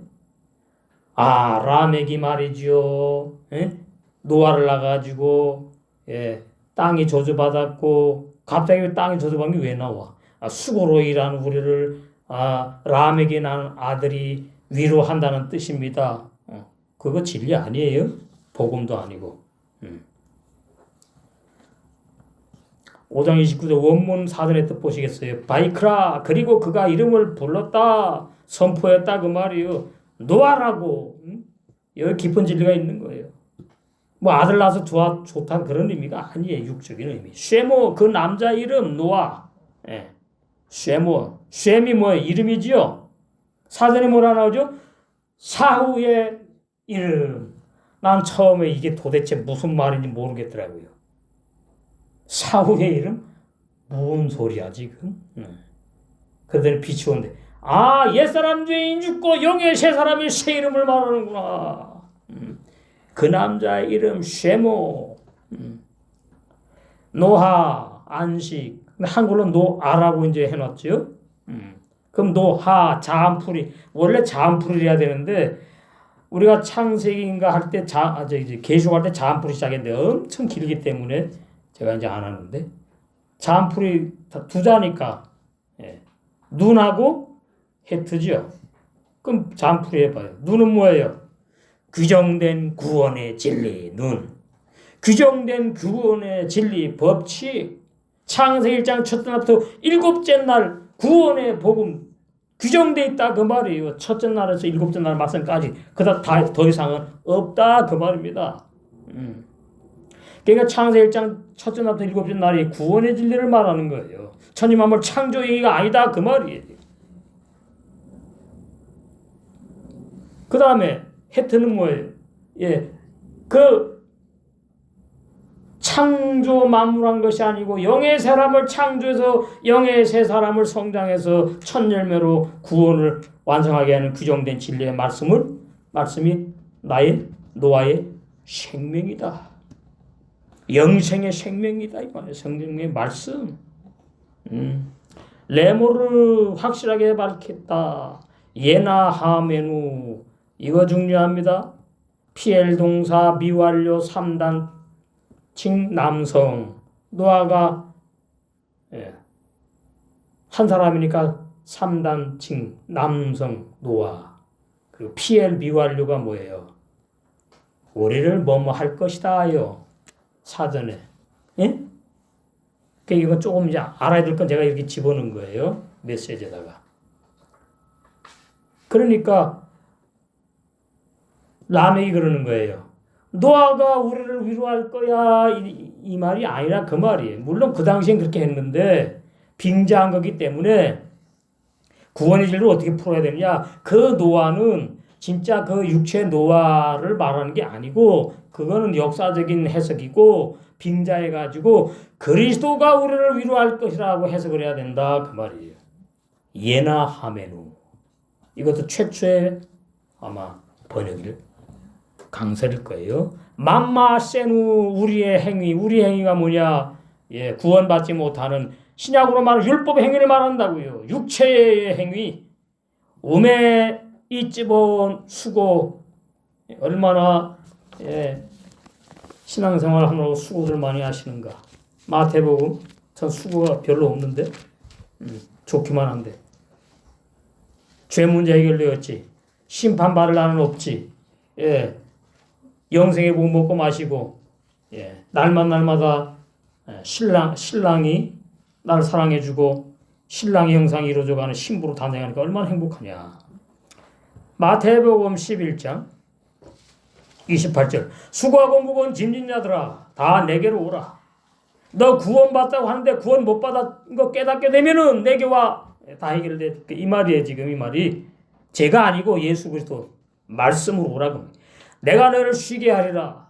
라멕이 말이죠. 예? 노아를 낳아가지고 땅이 저주받았고 갑자기 땅이 저주받은 게 왜 나와? 수고로 일하는 우리를 라멕이 낳은 아들이 위로한다는 뜻입니다. 그거 진리 아니에요? 복음도 아니고. 5장 29절 원문 사전의 뜻 보시겠어요? 바이크라 그리고 그가 이름을 불렀다 선포했다 그 말이요. 노아라고. 여기 깊은 진리가 있는 거예요. 뭐 아들 낳아서 좋다는 그런 의미가 아니에요. 육적인 의미. 쉐모 그 남자 이름 노아. 예. 쉐미 뭐예요? 이름이지요. 사전에 뭐라 나오죠? 사후의 이름. 난 처음에 이게 도대체 무슨 말인지 모르겠더라고요. 사후의 이름? 뭔 소리야 지금? 그들은 빛이 온대. 아, 옛사람 죄인 죽고 영의 새 사람이 새 이름을 말하는구나. 그 남자의 이름 쉐모. 노하, 안식. 한글로 노아라고 이제 해놨죠. 그럼 노하, 자한풀이. 원래 자한풀이라 해야 되는데 우리가 창세기인가 할 때 계시록할 때 자한풀이 시작했는데 엄청 길기 때문에 제가 이제 안 하는데 자한풀이 두 자니까 예. 눈하고 해트죠. 그럼 자한풀이 해봐요. 눈은 뭐예요? 규정된 구원의 진리 눈. 규정된 구원의 진리 법칙. 창세기 1장 첫째 날부터 일곱째 날 구원의 복음 규정돼 있다 그 말이에요. 첫째 날에서 일곱째 날 말씀까지 그다 더 이상은 없다 그 말입니다. 그러니까 창세기 1장 첫째 날부터 일곱째 날이 구원의 진리를 말하는 거예요. 천지만물 창조 얘기가 아니다 그 말이에요. 그 다음에 해트는 뭐예요? 예, 그 창조 만물한 것이 아니고 영의 사람을 창조해서 영의 새 사람을 성장해서 첫 열매로 구원을 완성하게 하는 규정된 진리의 말씀이 나의 노아의 생명이다. 영생의 생명이다. 이 말이에요. 성경의 말씀. 레모를 확실하게 밝혔다. 예나 하메누. 이거 중요합니다. 피엘 동사 미완료 3단칭 남성. 노아가 한 사람이니까 3단칭 남성 노아. 그리고 피엘 미완료가 뭐예요? 우리를 뭐뭐 할 것이다요. 사전에. 예? 그 이거 조금 이제 알아야 될 건 제가 이렇게 집어넣은 거예요. 메시지에다가. 그러니까 라멕이 그러는 거예요. 노아가 우리를 위로할 거야. 이 말이 아니라 그 말이에요. 물론 그 당시엔 그렇게 했는데 빙자한 거기 때문에 구원의 진리를 어떻게 풀어야 되느냐. 그 노아는 진짜 그 육체 노아를 말하는 게 아니고 그거는 역사적인 해석이고 빙자해가지고 그리스도가 우리를 위로할 것이라고 해석을 해야 된다 그 말이에요. 예나 하메누. 이것도 최초의 아마 번역일 강설일 거예요. 맘마세누 우리의 행위. 우리 행위가 뭐냐? 예, 구원받지 못하는 신약으로 말하는 율법의 행위를 말한다고요. 육체의 행위. 음에 이집은 수고. 얼마나 신앙생활 하느라고 수고를 많이 하시는가. 마태복음 전 수고가 별로 없는데 좋기만 한데 죄 문제 해결되었지. 심판받을 날은 없지. 예. 영생의 복 먹고 마시고 예. 날마다 신랑이 나를 사랑해주고 신랑의 형상이 이루어져가는 신부로 단장하니까 얼마나 행복하냐. 마태복음 11장 28절 수고하고 무거운 짐진 자들아 다 내게로 오라. 너 구원받다고 하는데 구원 못 받은 거 깨닫게 되면은 내게 와. 다 해결돼. 이 말이에요. 지금 이 말이 제가 아니고 예수 그리스도 말씀으로 오라고. 내가 너를 쉬게 하리라.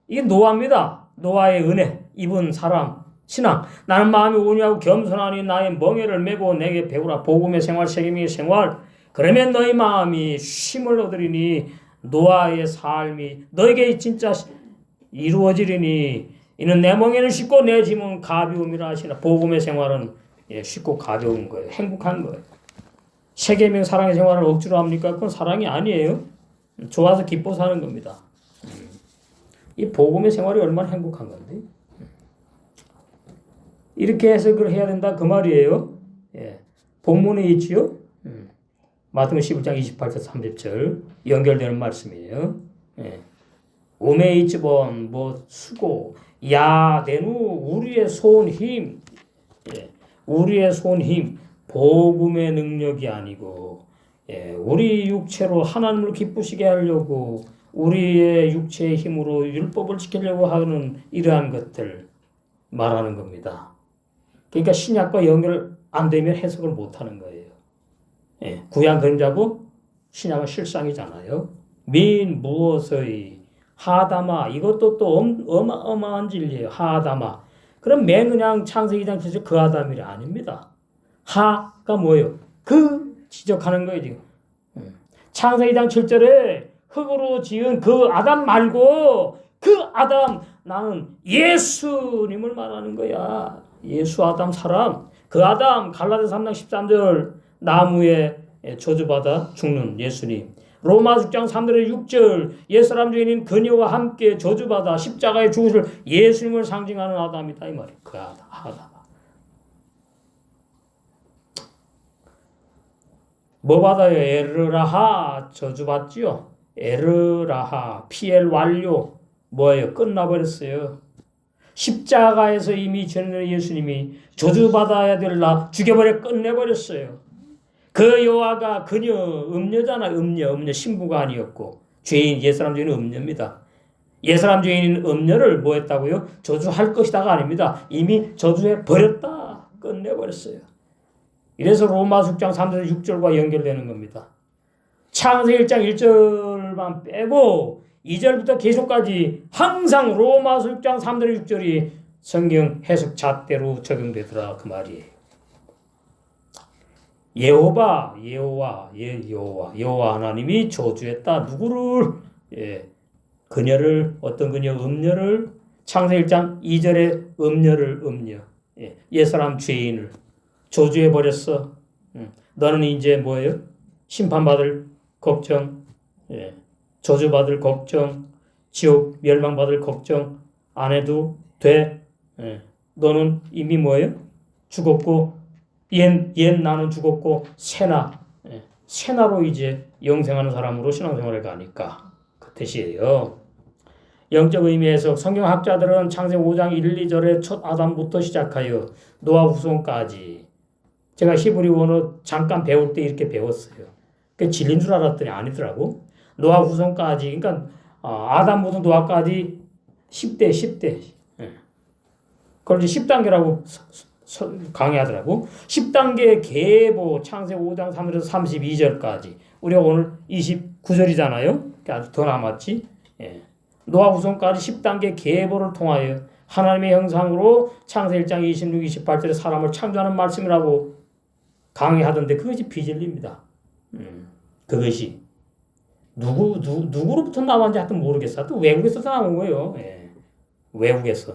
이게 노아입니다. 노아의 은혜 입은 사람 신앙. 나는 마음이 온유하고 겸손하니 나의 멍에를 메고 내게 배우라. 복음의 생활 책임의 생활. 그러면 너희 마음이 쉼을 얻으리니 노아의 삶이 너에게 진짜 이루어지리니 이는 내 멍에는 쉽고 내 짐은 가벼움이라 하시나. 복음의 생활은 쉽고 가벼운 거예요. 행복한 거예요. 세계명 사랑의 생활을 억지로 합니까? 그건 사랑이 아니에요. 좋아서 기뻐서 하는 겁니다. 이 복음의 생활이 얼마나 행복한 건데. 이렇게 해석을 해야 된다 그 말이에요. 예. 본문에 있지요. 마태복음 11장 28절 30절 연결되는 말씀이에요. 예. 오메이즈본 뭐 수고 야 내누 우리의 손 힘, 예. 우리의 손 힘 복음의 능력이 아니고, 예. 우리 육체로 하나님을 기쁘시게 하려고 우리의 육체의 힘으로 율법을 지키려고 하는 이러한 것들 말하는 겁니다. 그러니까 신약과 연결 안 되면 해석을 못 하는 거예요. 예. 구약 그림자고 신약은 실상이잖아요. 민 무엇의 하다마 이것도 또 어마어마한 진리예요. 하다마. 그럼 맨 그냥 창세기 2장 7절 그 아담이 아닙니다. 하가 뭐예요? 그 지적하는 거예요 지금. 창세기 2장 7절에 흙으로 지은 그 아담 말고 그 아담 나는 예수님을 말하는 거야. 예수 아담 사람. 그 아담 갈라디아서 3장 13절 나무에 저주받아 죽는 예수님. 로마 6장 3절의 6절 옛사람 죄인인 그녀와 함께 저주받아 십자가에 죽으실 예수님을 상징하는 아담이다 이 말이에요. 그 아담. 뭐 받아요? 에르라하 저주받지요. 에르라하 피엘 완료 뭐예요? 끝나버렸어요. 십자가에서 이미 전에 예수님이 저주받아야 될 나 죽여버려 끝내버렸어요. 그 여호와가 그녀 음녀잖아. 음녀 신부가 아니었고 죄인 옛사람 죄인은 음녀입니다. 옛사람 죄인인 음녀를 뭐 했다고요? 저주할 것이다가 아닙니다. 이미 저주해 버렸다. 끝내버렸어요. 이래서 로마 6장 3절 6절과 연결되는 겁니다. 창세기 1장 1절만 빼고 2절부터 계속까지 항상 로마 6장 3절 6절이 성경 해석 잣대로 적용되더라 그 말이에요. 여호와 하나님이 저주했다. 누구를? 예, 그녀를 어떤 그녀 음녀를 창세기 1장 2절에 음녀 예, 옛사람 죄인을 저주해 버렸어. 너는 이제 뭐예요? 심판받을 걱정, 예, 저주받을 걱정, 지옥 멸망받을 걱정 안 해도 돼. 예, 너는 이미 뭐예요? 죽었고 옛 나는 죽었고 새나, 예, 새나로 이제 영생하는 사람으로 신앙생활을 가니까 그 뜻이에요. 영적 의미에서 성경학자들은 창세기 5장 1, 2절에 첫 아담부터 시작하여 노아 후손까지 제가 히브리 원어 잠깐 배울 때 이렇게 배웠어요. 그 진리인 줄 알았더니 아니더라고. 노아 후손까지, 그러니까 아담부터 노아까지 10대. 예. 그걸 이제 10단계라고 강의하더라고. 10단계 계보 창세기 5장 3절에서 32절까지. 우리가 오늘 29절이잖아요. 그러니까 아주 더 남았지. 예. 노아 후손까지 10단계 계보를 통하여 하나님의 형상으로 창세기 1장 26, 28절에 사람을 창조하는 말씀이라고 강의하던데 그것이 비진리입니다. 그것이 누구로부터 나왔는지 하여튼 모르겠어. 또 외국에서 나온 거예요. 예. 외국에서.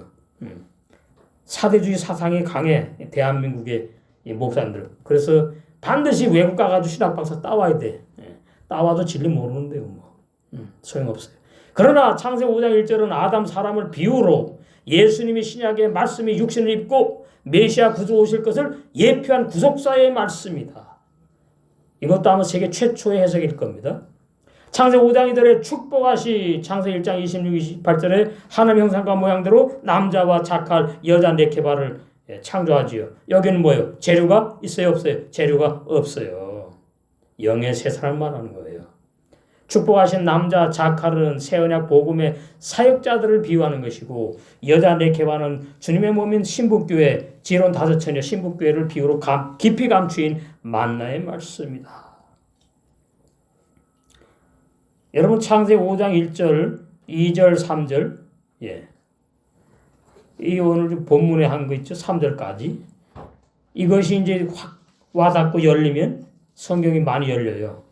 사대주의 사상이 강해. 대한민국의 목사님들. 그래서 반드시 외국 가가지고 신학박사 따와야 돼. 예. 따와도 진리 모르는데요. 뭐. 소용없어요. 그러나 창세기 5장 1절은 아담 사람을 비유로 예수님이 신약의 말씀이 육신을 입고 메시아 구주 오실 것을 예표한 구속사의 말씀이다. 이것도 아마 세계 최초의 해석일 겁니다. 창세기 5장 2절에 축복하시 창세기 1장 26, 28절에 하나님 형상과 모양대로 남자와 착할 여자 네케바를 창조하지요. 여기는 뭐예요? 재료가 있어요? 없어요? 재료가 없어요. 영의 세 사람 말하는 거예요. 축복하신 남자 자칼은 새 언약 복음의 사역자들을 비유하는 것이고 여자 네케바는 주님의 몸인 신부교회 지론 5처녀 신부교회를 비유로 깊이 감추인 만나의 말씀이다. 여러분 창세기 5장 1절 2절 3절 예. 이 오늘 본문에 한 거 있죠. 3절까지 이것이 이제 확 와닿고 열리면 성경이 많이 열려요.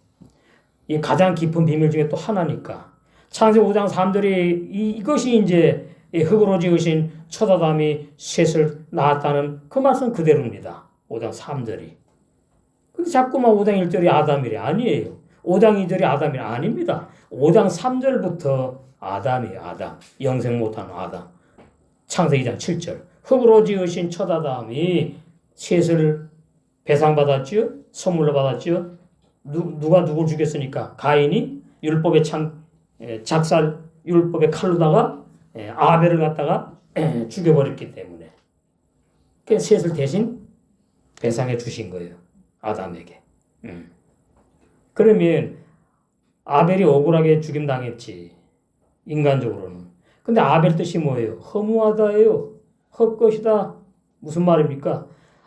이 가장 깊은 비밀 중에 또 하나니까. 창세기 5장 3절이 이것이 이제 흙으로 지으신 첫 아담이 셋을 낳았다는 그 말씀 그대로입니다. 5장 3절이. 근데 자꾸만 5장 1절이 아담이래. 아니에요. 5장 2절이 아담이래. 아닙니다. 5장 3절부터 아담이에요. 아담. 영생 못하는 아담. 창세기 2장 7절. 흙으로 지으신 첫 아담이 셋을 배상받았지요. 선물로 받았지요. 누가 누굴 죽였으니까 가인이 율법의 작살 율법의 칼로다가 아벨을 갖다가 죽여버렸기 때문에 그 셋을 대신 배상해 주신 거예요. 아담에게. 그러면 아벨이 억울하게 죽임당했지. 인간적으로는. 근데 아벨 뜻이 뭐예요? 허무하다예요. 헛것이다. 무슨 말입니까?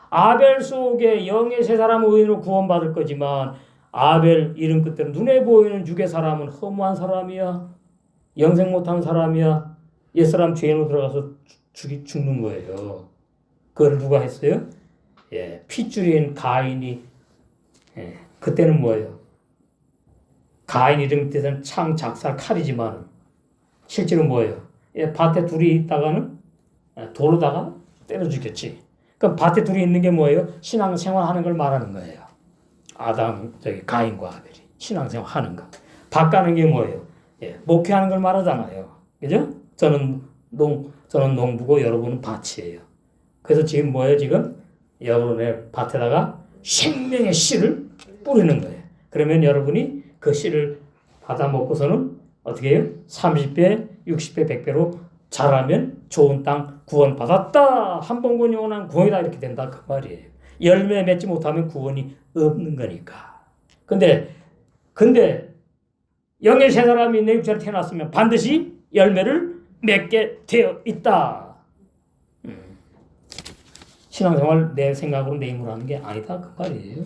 아벨 속에 영의 세 사람은 의인으로 구원받을 거지만 아벨 이름 끝대로 눈에 보이는 육의 사람은 허무한 사람이야. 영생 못한 사람이야. 옛사람 죄인으로 들어가서 죽는 거예요. 그걸 누가 했어요? 핏줄인 가인이 그때는 뭐예요? 가인 이름 뜻은 창, 작살, 칼이지만 실제로 뭐예요? 밭에 둘이 있다가는 돌로다가 때려 죽였지. 그럼 밭에 둘이 있는 게 뭐예요? 신앙생활 하는 걸 말하는 거예요. 가인과 아벨이 신앙생활 하는 거. 밭 가는 게 뭐예요? 목회하는 걸 말하잖아요. 그죠? 저는 농부고 여러분은 밭이에요. 그래서 지금 뭐예요? 지금 여러분의 밭에다가 생명의 씨를 뿌리는 거예요. 그러면 여러분이 그 씨를 받아 먹고서는 어떻게 해요? 30배, 60배, 100배로 자라면 좋은 땅 구원 받았다. 한 번 구원이 원한 구원이다. 이렇게 된다. 그 말이에요. 열매 맺지 못하면 구원이 없는 거니까. 근데 영의 세 사람이 내 육체로 태어났으면 반드시 열매를 맺게 되어 있다. 신앙생활 내 생각으로 내 힘으로 하는 게 아니다. 그 말이에요.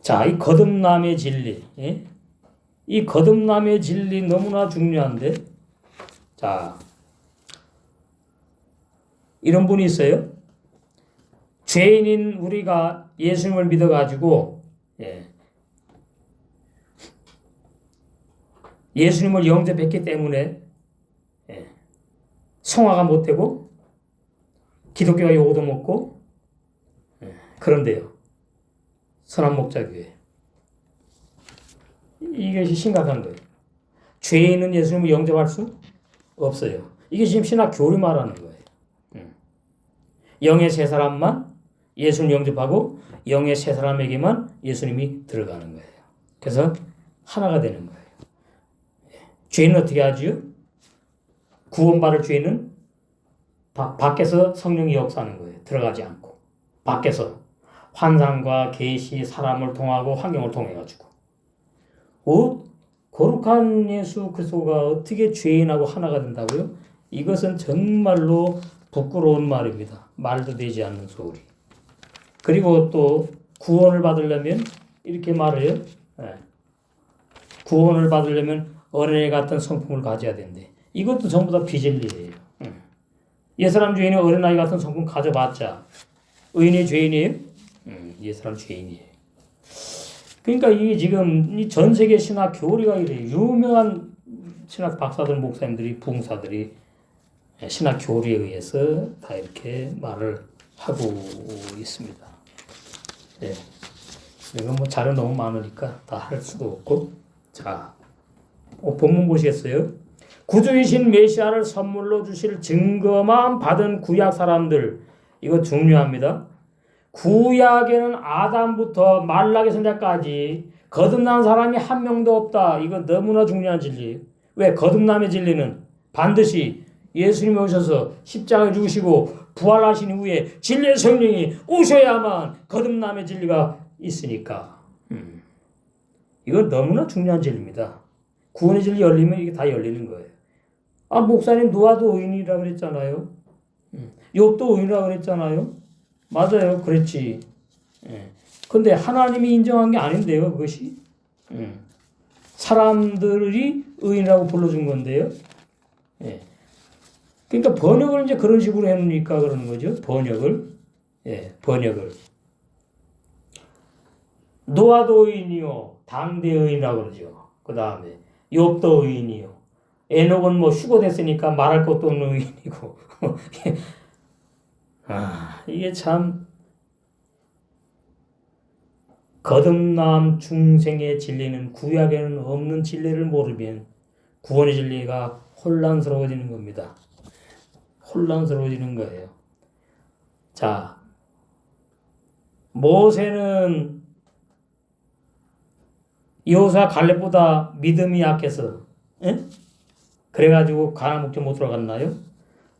자, 이 거듭남의 진리. 이 거듭남의 진리 너무나 중요한데. 자, 이런 분이 있어요. 죄인인 우리가 예수님을 믿어가지고 예수님을 영접했기 때문에 성화가 못되고 기독교가 요거도 먹고 그런데요. 선한목자교회. 이것이 심각한 거예요. 죄인은 예수님을 영접할 수 없어요. 이게 지금 신학 교리 말하는 거예요. 영의 세 사람만 예수님 영접하고 영의 세 사람에게만 예수님이 들어가는 거예요. 그래서 하나가 되는 거예요. 죄인은 어떻게 하지요? 구원받을 죄인은 밖에서 성령이 역사하는 거예요. 들어가지 않고. 밖에서 환상과 계시, 사람을 통하고 환경을 통해 가지고. 거룩한 예수 그리스도가 어떻게 죄인하고 하나가 된다고요? 이것은 정말로 부끄러운 말입니다. 말도 되지 않는 소리. 그리고 또 구원을 받으려면 이렇게 말해요. 구원을 받으려면 어린애 같은 성품을 가져야 된대. 이것도 전부 다 비진리예요. 옛사람 죄인이 어린아이 같은 성품 가져봤자 의인이 죄인이에요? 옛사람 죄인이에요. 그러니까 이게 지금 이 전 세계 신학 교리가 이래요. 유명한 신학 박사들, 목사님들이, 부흥사들이 신학 교리에 의해서 다 이렇게 말을 하고 있습니다. 이건 뭐 자료 너무 많으니까 다 할 수도 없고. 자, 본문 보시겠어요? 구주이신 메시아를 선물로 주실 증거만 받은 구약 사람들. 이거 중요합니다. 구약에는 아담부터 말라기 선자까지 거듭난 사람이 한 명도 없다. 이거 너무나 중요한 진리예요. 왜? 거듭남의 진리는 반드시 예수님이 오셔서 십자가에 죽으시고 부활하신 이후에 진리의 성령이 오셔야만 거듭남의 진리가 있으니까. 이건 너무나 중요한 진리입니다. 구원의 진리 열리면 이게 다 열리는 거예요. 목사님 노아도 의인이라고 그랬잖아요. 욥도 의인이라고 그랬잖아요. 맞아요. 그랬지. 근데 하나님이 인정한 게 아닌데요. 그것이. 사람들이 의인이라고 불러준 건데요. 그러니까 번역을 이제 그런 식으로 해놓으니까 그러는 거죠. 번역을. 노아도 의인이요. 당대 의인이라고 그러죠. 그 다음에 욥도 의인이요. 에녹은 뭐 휴거됐으니까 말할 것도 없는 의인이고. 이게 참 거듭남 중생의 진리는 구약에는 없는 진리를 모르면 구원의 진리가 혼란스러워지는 겁니다. 혼란스러워지는 거예요. 자, 모세는 여호수아 갈렙보다 믿음이 약해서 그래가지고 가나안 목적 못 들어갔나요?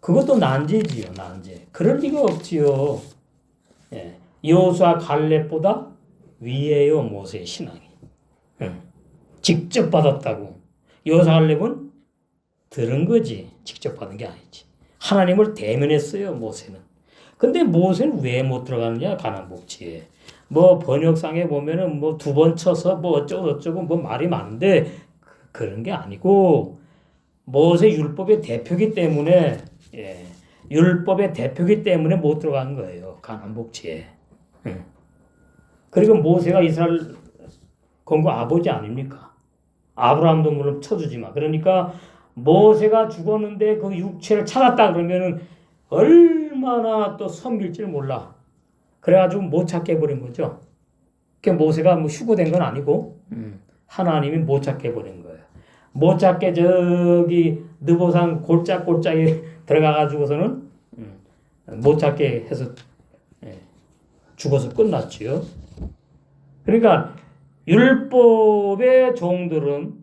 그것도 난제지요, 난제. 그럴 리가 없지요. 여호수아 갈렙보다 위에요, 모세의 신앙이. 직접 받았다고. 여호수아 갈렙은 들은 거지, 직접 받은 게 아니지. 하나님을 대면했어요, 모세는. 근데 모세는 왜 못 들어가느냐, 가나안 복지에. 뭐 번역상에 보면은 뭐 2번 쳐서 뭐 어쩌고 뭐 말이 많은데 그런 게 아니고 모세 율법의 대표기 때문에 율법의 대표기 때문에 못 들어간 거예요, 가나안 복지에. 그리고 모세가 이스라엘 건국 아버지 아닙니까? 아브라함도 물론 쳐주지만. 그러니까 모세가 죽었는데 그 육체를 찾았다 그러면은 얼마나 또 섬길 줄 몰라. 그래가지고 못 찾게 해버린 거죠. 그 모세가 뭐 휴고된 건 아니고 하나님이 못 찾게 해버린 거예요. 못 찾게 저기 느보산 골짜기에 들어가가지고서는 못 찾게 해서 죽어서 끝났지요. 그러니까 율법의 종들은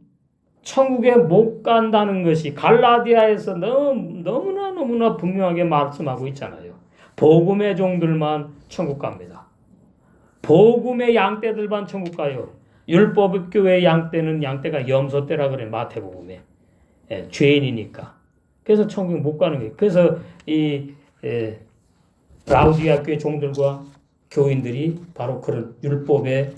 천국에 못 간다는 것이 갈라디아에서 너무나 분명하게 말씀하고 있잖아요. 복음의 종들만 천국 갑니다. 복음의 양떼들만 천국 가요. 율법 교회의 양떼가 염소떼라 그래, 마태복음에. 죄인이니까. 그래서 천국 못 가는 거예요. 그래서 이 라우디아 교회 종들과 교인들이 바로 그런 율법에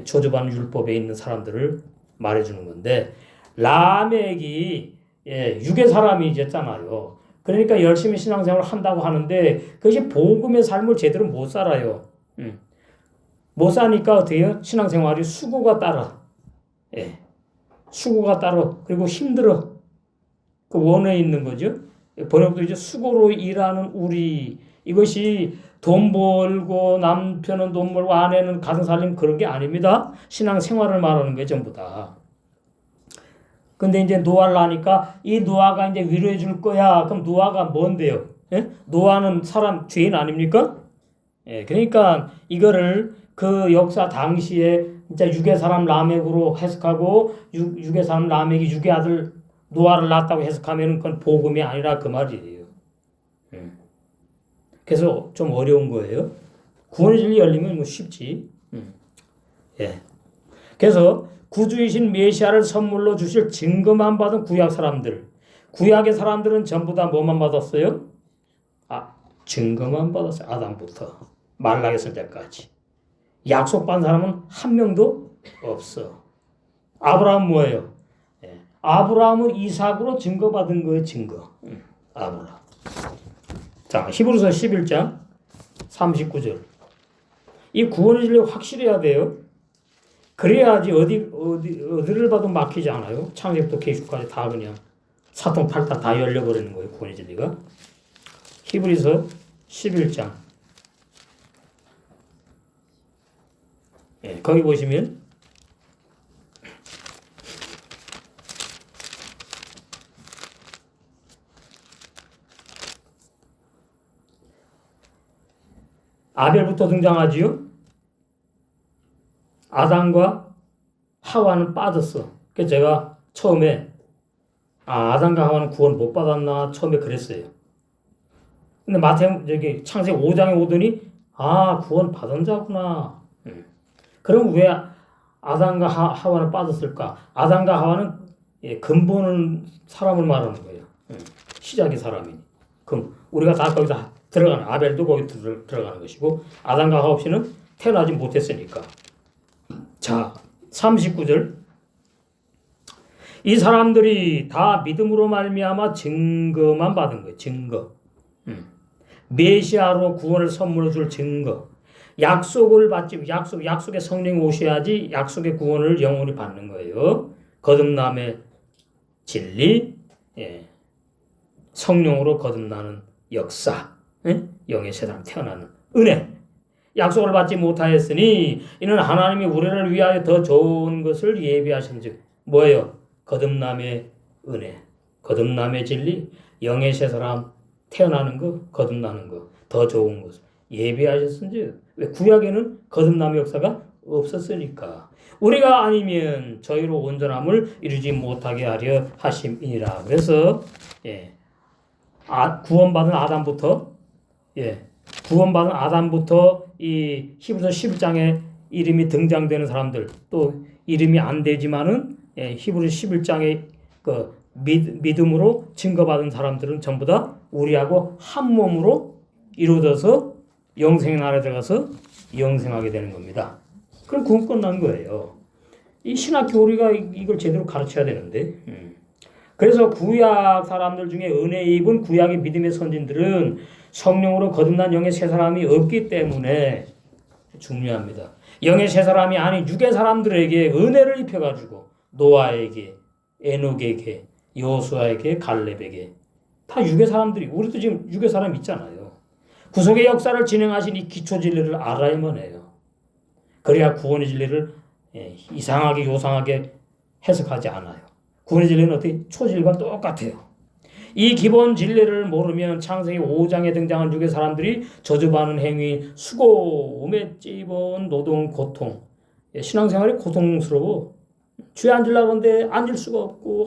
조접하는 율법에 있는 사람들을 말해주는 건데, 라멕이 육의 사람이었잖아요. 그러니까 열심히 신앙생활을 한다고 하는데 그것이 복음의 삶을 제대로 못 살아요. 못 사니까 어떻게 해요? 신앙생활이 수고가 따라. 수고가 따라. 그리고 힘들어. 그 원어에 있는 거죠. 번역도 이제 수고로 일하는 우리. 이것이 돈 벌고 남편은 돈 벌고 아내는 가정 살림 그런 게 아닙니다. 신앙생활을 말하는 거예요, 전부 다. 근데 이제 노아를 하니까 이 노아가 이제 위로해 줄 거야. 그럼 노아가 뭔데요? 노아는 사람 죄인 아닙니까? 그러니까 이거를 그 역사 당시에 진짜 육의 사람 라멕으로 해석하고 육의 사람 라멕이 육의 아들 노아를 낳았다고 해석하면은 그건 복음이 아니라 그 말이에요. 그래서 좀 어려운 거예요. 구원의 진리 열리면 뭐 쉽지. 그래서 구주이신 메시아를 선물로 주실 증거만 받은 구약 사람들. 구약의 사람들은 전부 다 뭐만 받았어요? 증거만 받았어요. 아담부터 말라기 쓸 때까지. 약속받은 사람은 한 명도 없어. 아브라함 뭐예요? 아브라함은 이삭으로 증거받은 거예요. 증거. 아브라함. 자, 히브리서 11장 39절. 이 구원의 진리 확실해야 돼요. 그래야지 어디를 봐도 막히지 않아요. 창세부터 계시까지 다 그냥 사통팔달 다 열려버리는 거예요. 구원의 진리가. 히브리서 11장. 거기 보시면 아벨부터 등장하지요. 아담과 하와는 빠졌어. 그래서 제가 처음에 아담과 하와는 구원 못 받았나 처음에 그랬어요. 근데 창세기 5장에 오더니 구원 받은 자구나. 그럼 왜 아담과 하와는 빠졌을까? 아담과 하와는 근본은 사람을 말하는 거예요. 시작이 사람이니. 그럼 우리가 다 거기다 들어가는, 아벨도 거기 들어가는 것이고 아담과 하와 없이는 태어나지 못했으니까. 자, 39절. 이 사람들이 다 믿음으로 말미암아 증거만 받은 거예요. 증거. 메시아로 구원을 선물로 줄 증거. 약속을 받지, 약속의 성령이 오셔야지 약속의 구원을 영원히 받는 거예요. 거듭남의 진리, 성령으로 거듭나는 역사, 영의 세상 태어나는 은혜. 약속을 받지 못하였으니 이는 하나님이 우리를 위하여 더 좋은 것을 예비하신즉 뭐예요? 거듭남의 은혜, 거듭남의 진리, 영의 새 사람 태어나는 거, 거듭나는 거, 더 좋은 것 예비하셨은지. 왜? 구약에는 거듭남의 역사가 없었으니까. 우리가 아니면 저희로 온전함을 이루지 못하게 하려 하심이니라. 그래서 구원받은 아담부터 이 히브리서 11장에 이름이 등장되는 사람들, 또 이름이 안 되지만은 히브리서 11장에 그 믿음으로 증거받은 사람들은 전부 다 우리하고 한 몸으로 이루어져서 영생의 나라에 들어가서 영생하게 되는 겁니다. 그럼 구원 끝난 거예요. 이 신학교 우리가 이걸 제대로 가르쳐야 되는데. 그래서 구약 사람들 중에 은혜 입은 구약의 믿음의 선진들은 성령으로 거듭난 영의 새 사람이 없기 때문에 중요합니다. 영의 새 사람이 아닌 육의 사람들에게 은혜를 입혀가지고 노아에게, 에녹에게, 여호수아에게, 갈렙에게 다 육의 사람들이, 우리도 지금 육의 사람 있잖아요. 구속의 역사를 진행하신 이 기초 진리를 알아야만 해요. 그래야 구원의 진리를 이상하게 요상하게 해석하지 않아요. 구원의 진리는 어떻게 초진리와 똑같아요. 이 기본 진리를 모르면 창세기 5장에 등장한 육의 사람들이 저주받는 행위, 수고, 음에 찝은 노동, 고통. 신앙생활이 고통스러워. 주에 앉으려고 하는데 앉을 수가 없고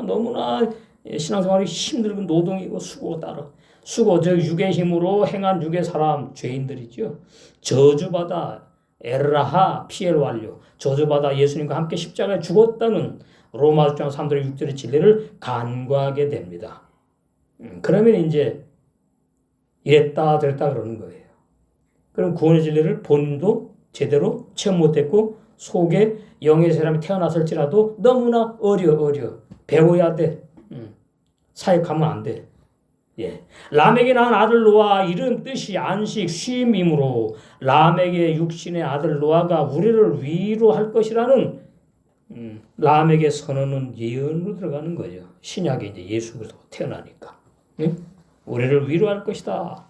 너무나 신앙생활이 힘들고 노동이고 수고가 따라. 수고, 즉 육의 힘으로 행한 육의 사람, 죄인들이죠. 저주받아 에르라하 피엘 완료. 저주받아 예수님과 함께 십자가에 죽었다는 로마서 6장 3절의 6절의 진리를 간과하게 됩니다. 그러면 이제 이랬다 저랬다 그러는 거예요. 그럼 구원의 진리를 본인도 제대로 체험 못했고 속에 영의 사람이 태어났을지라도 너무나 어려. 배워야 돼. 사역하면 안 돼. 람에게 낳은 아들 노아 이름 뜻이 안식 쉼이므로 람에게 육신의 아들 노아가 우리를 위로할 것이라는 람에게 선언은 예언으로 들어가는 거죠. 신약에 이제 예수 그리스도 태어나니까 우리를 위로할 것이다.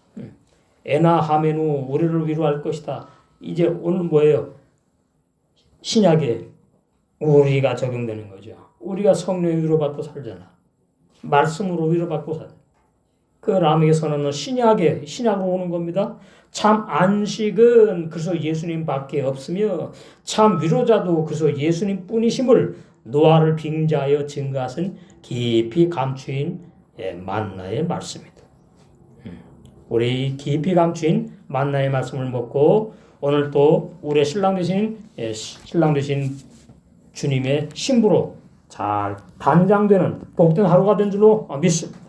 에나 하메누 우리를 위로할 것이다. 이제 오늘 뭐예요? 신약에 우리가 적용되는 거죠. 우리가 성령의 위로받고 살잖아. 말씀으로 위로받고 살잖아. 그 람에게 선언은 신약으로 오는 겁니다. 참 안식은 그래서 예수님밖에 없으며 참 위로자도 그래서 예수님 뿐이심을 노아를 빙자하여 증거하신 깊이 감추인 만나의 말씀입니다. 우리 깊이 감추인 만나의 말씀을 먹고 오늘 또 우리의 신랑 되신 주님의 신부로 잘 단장되는 복된 하루가 된 줄로 믿습니다.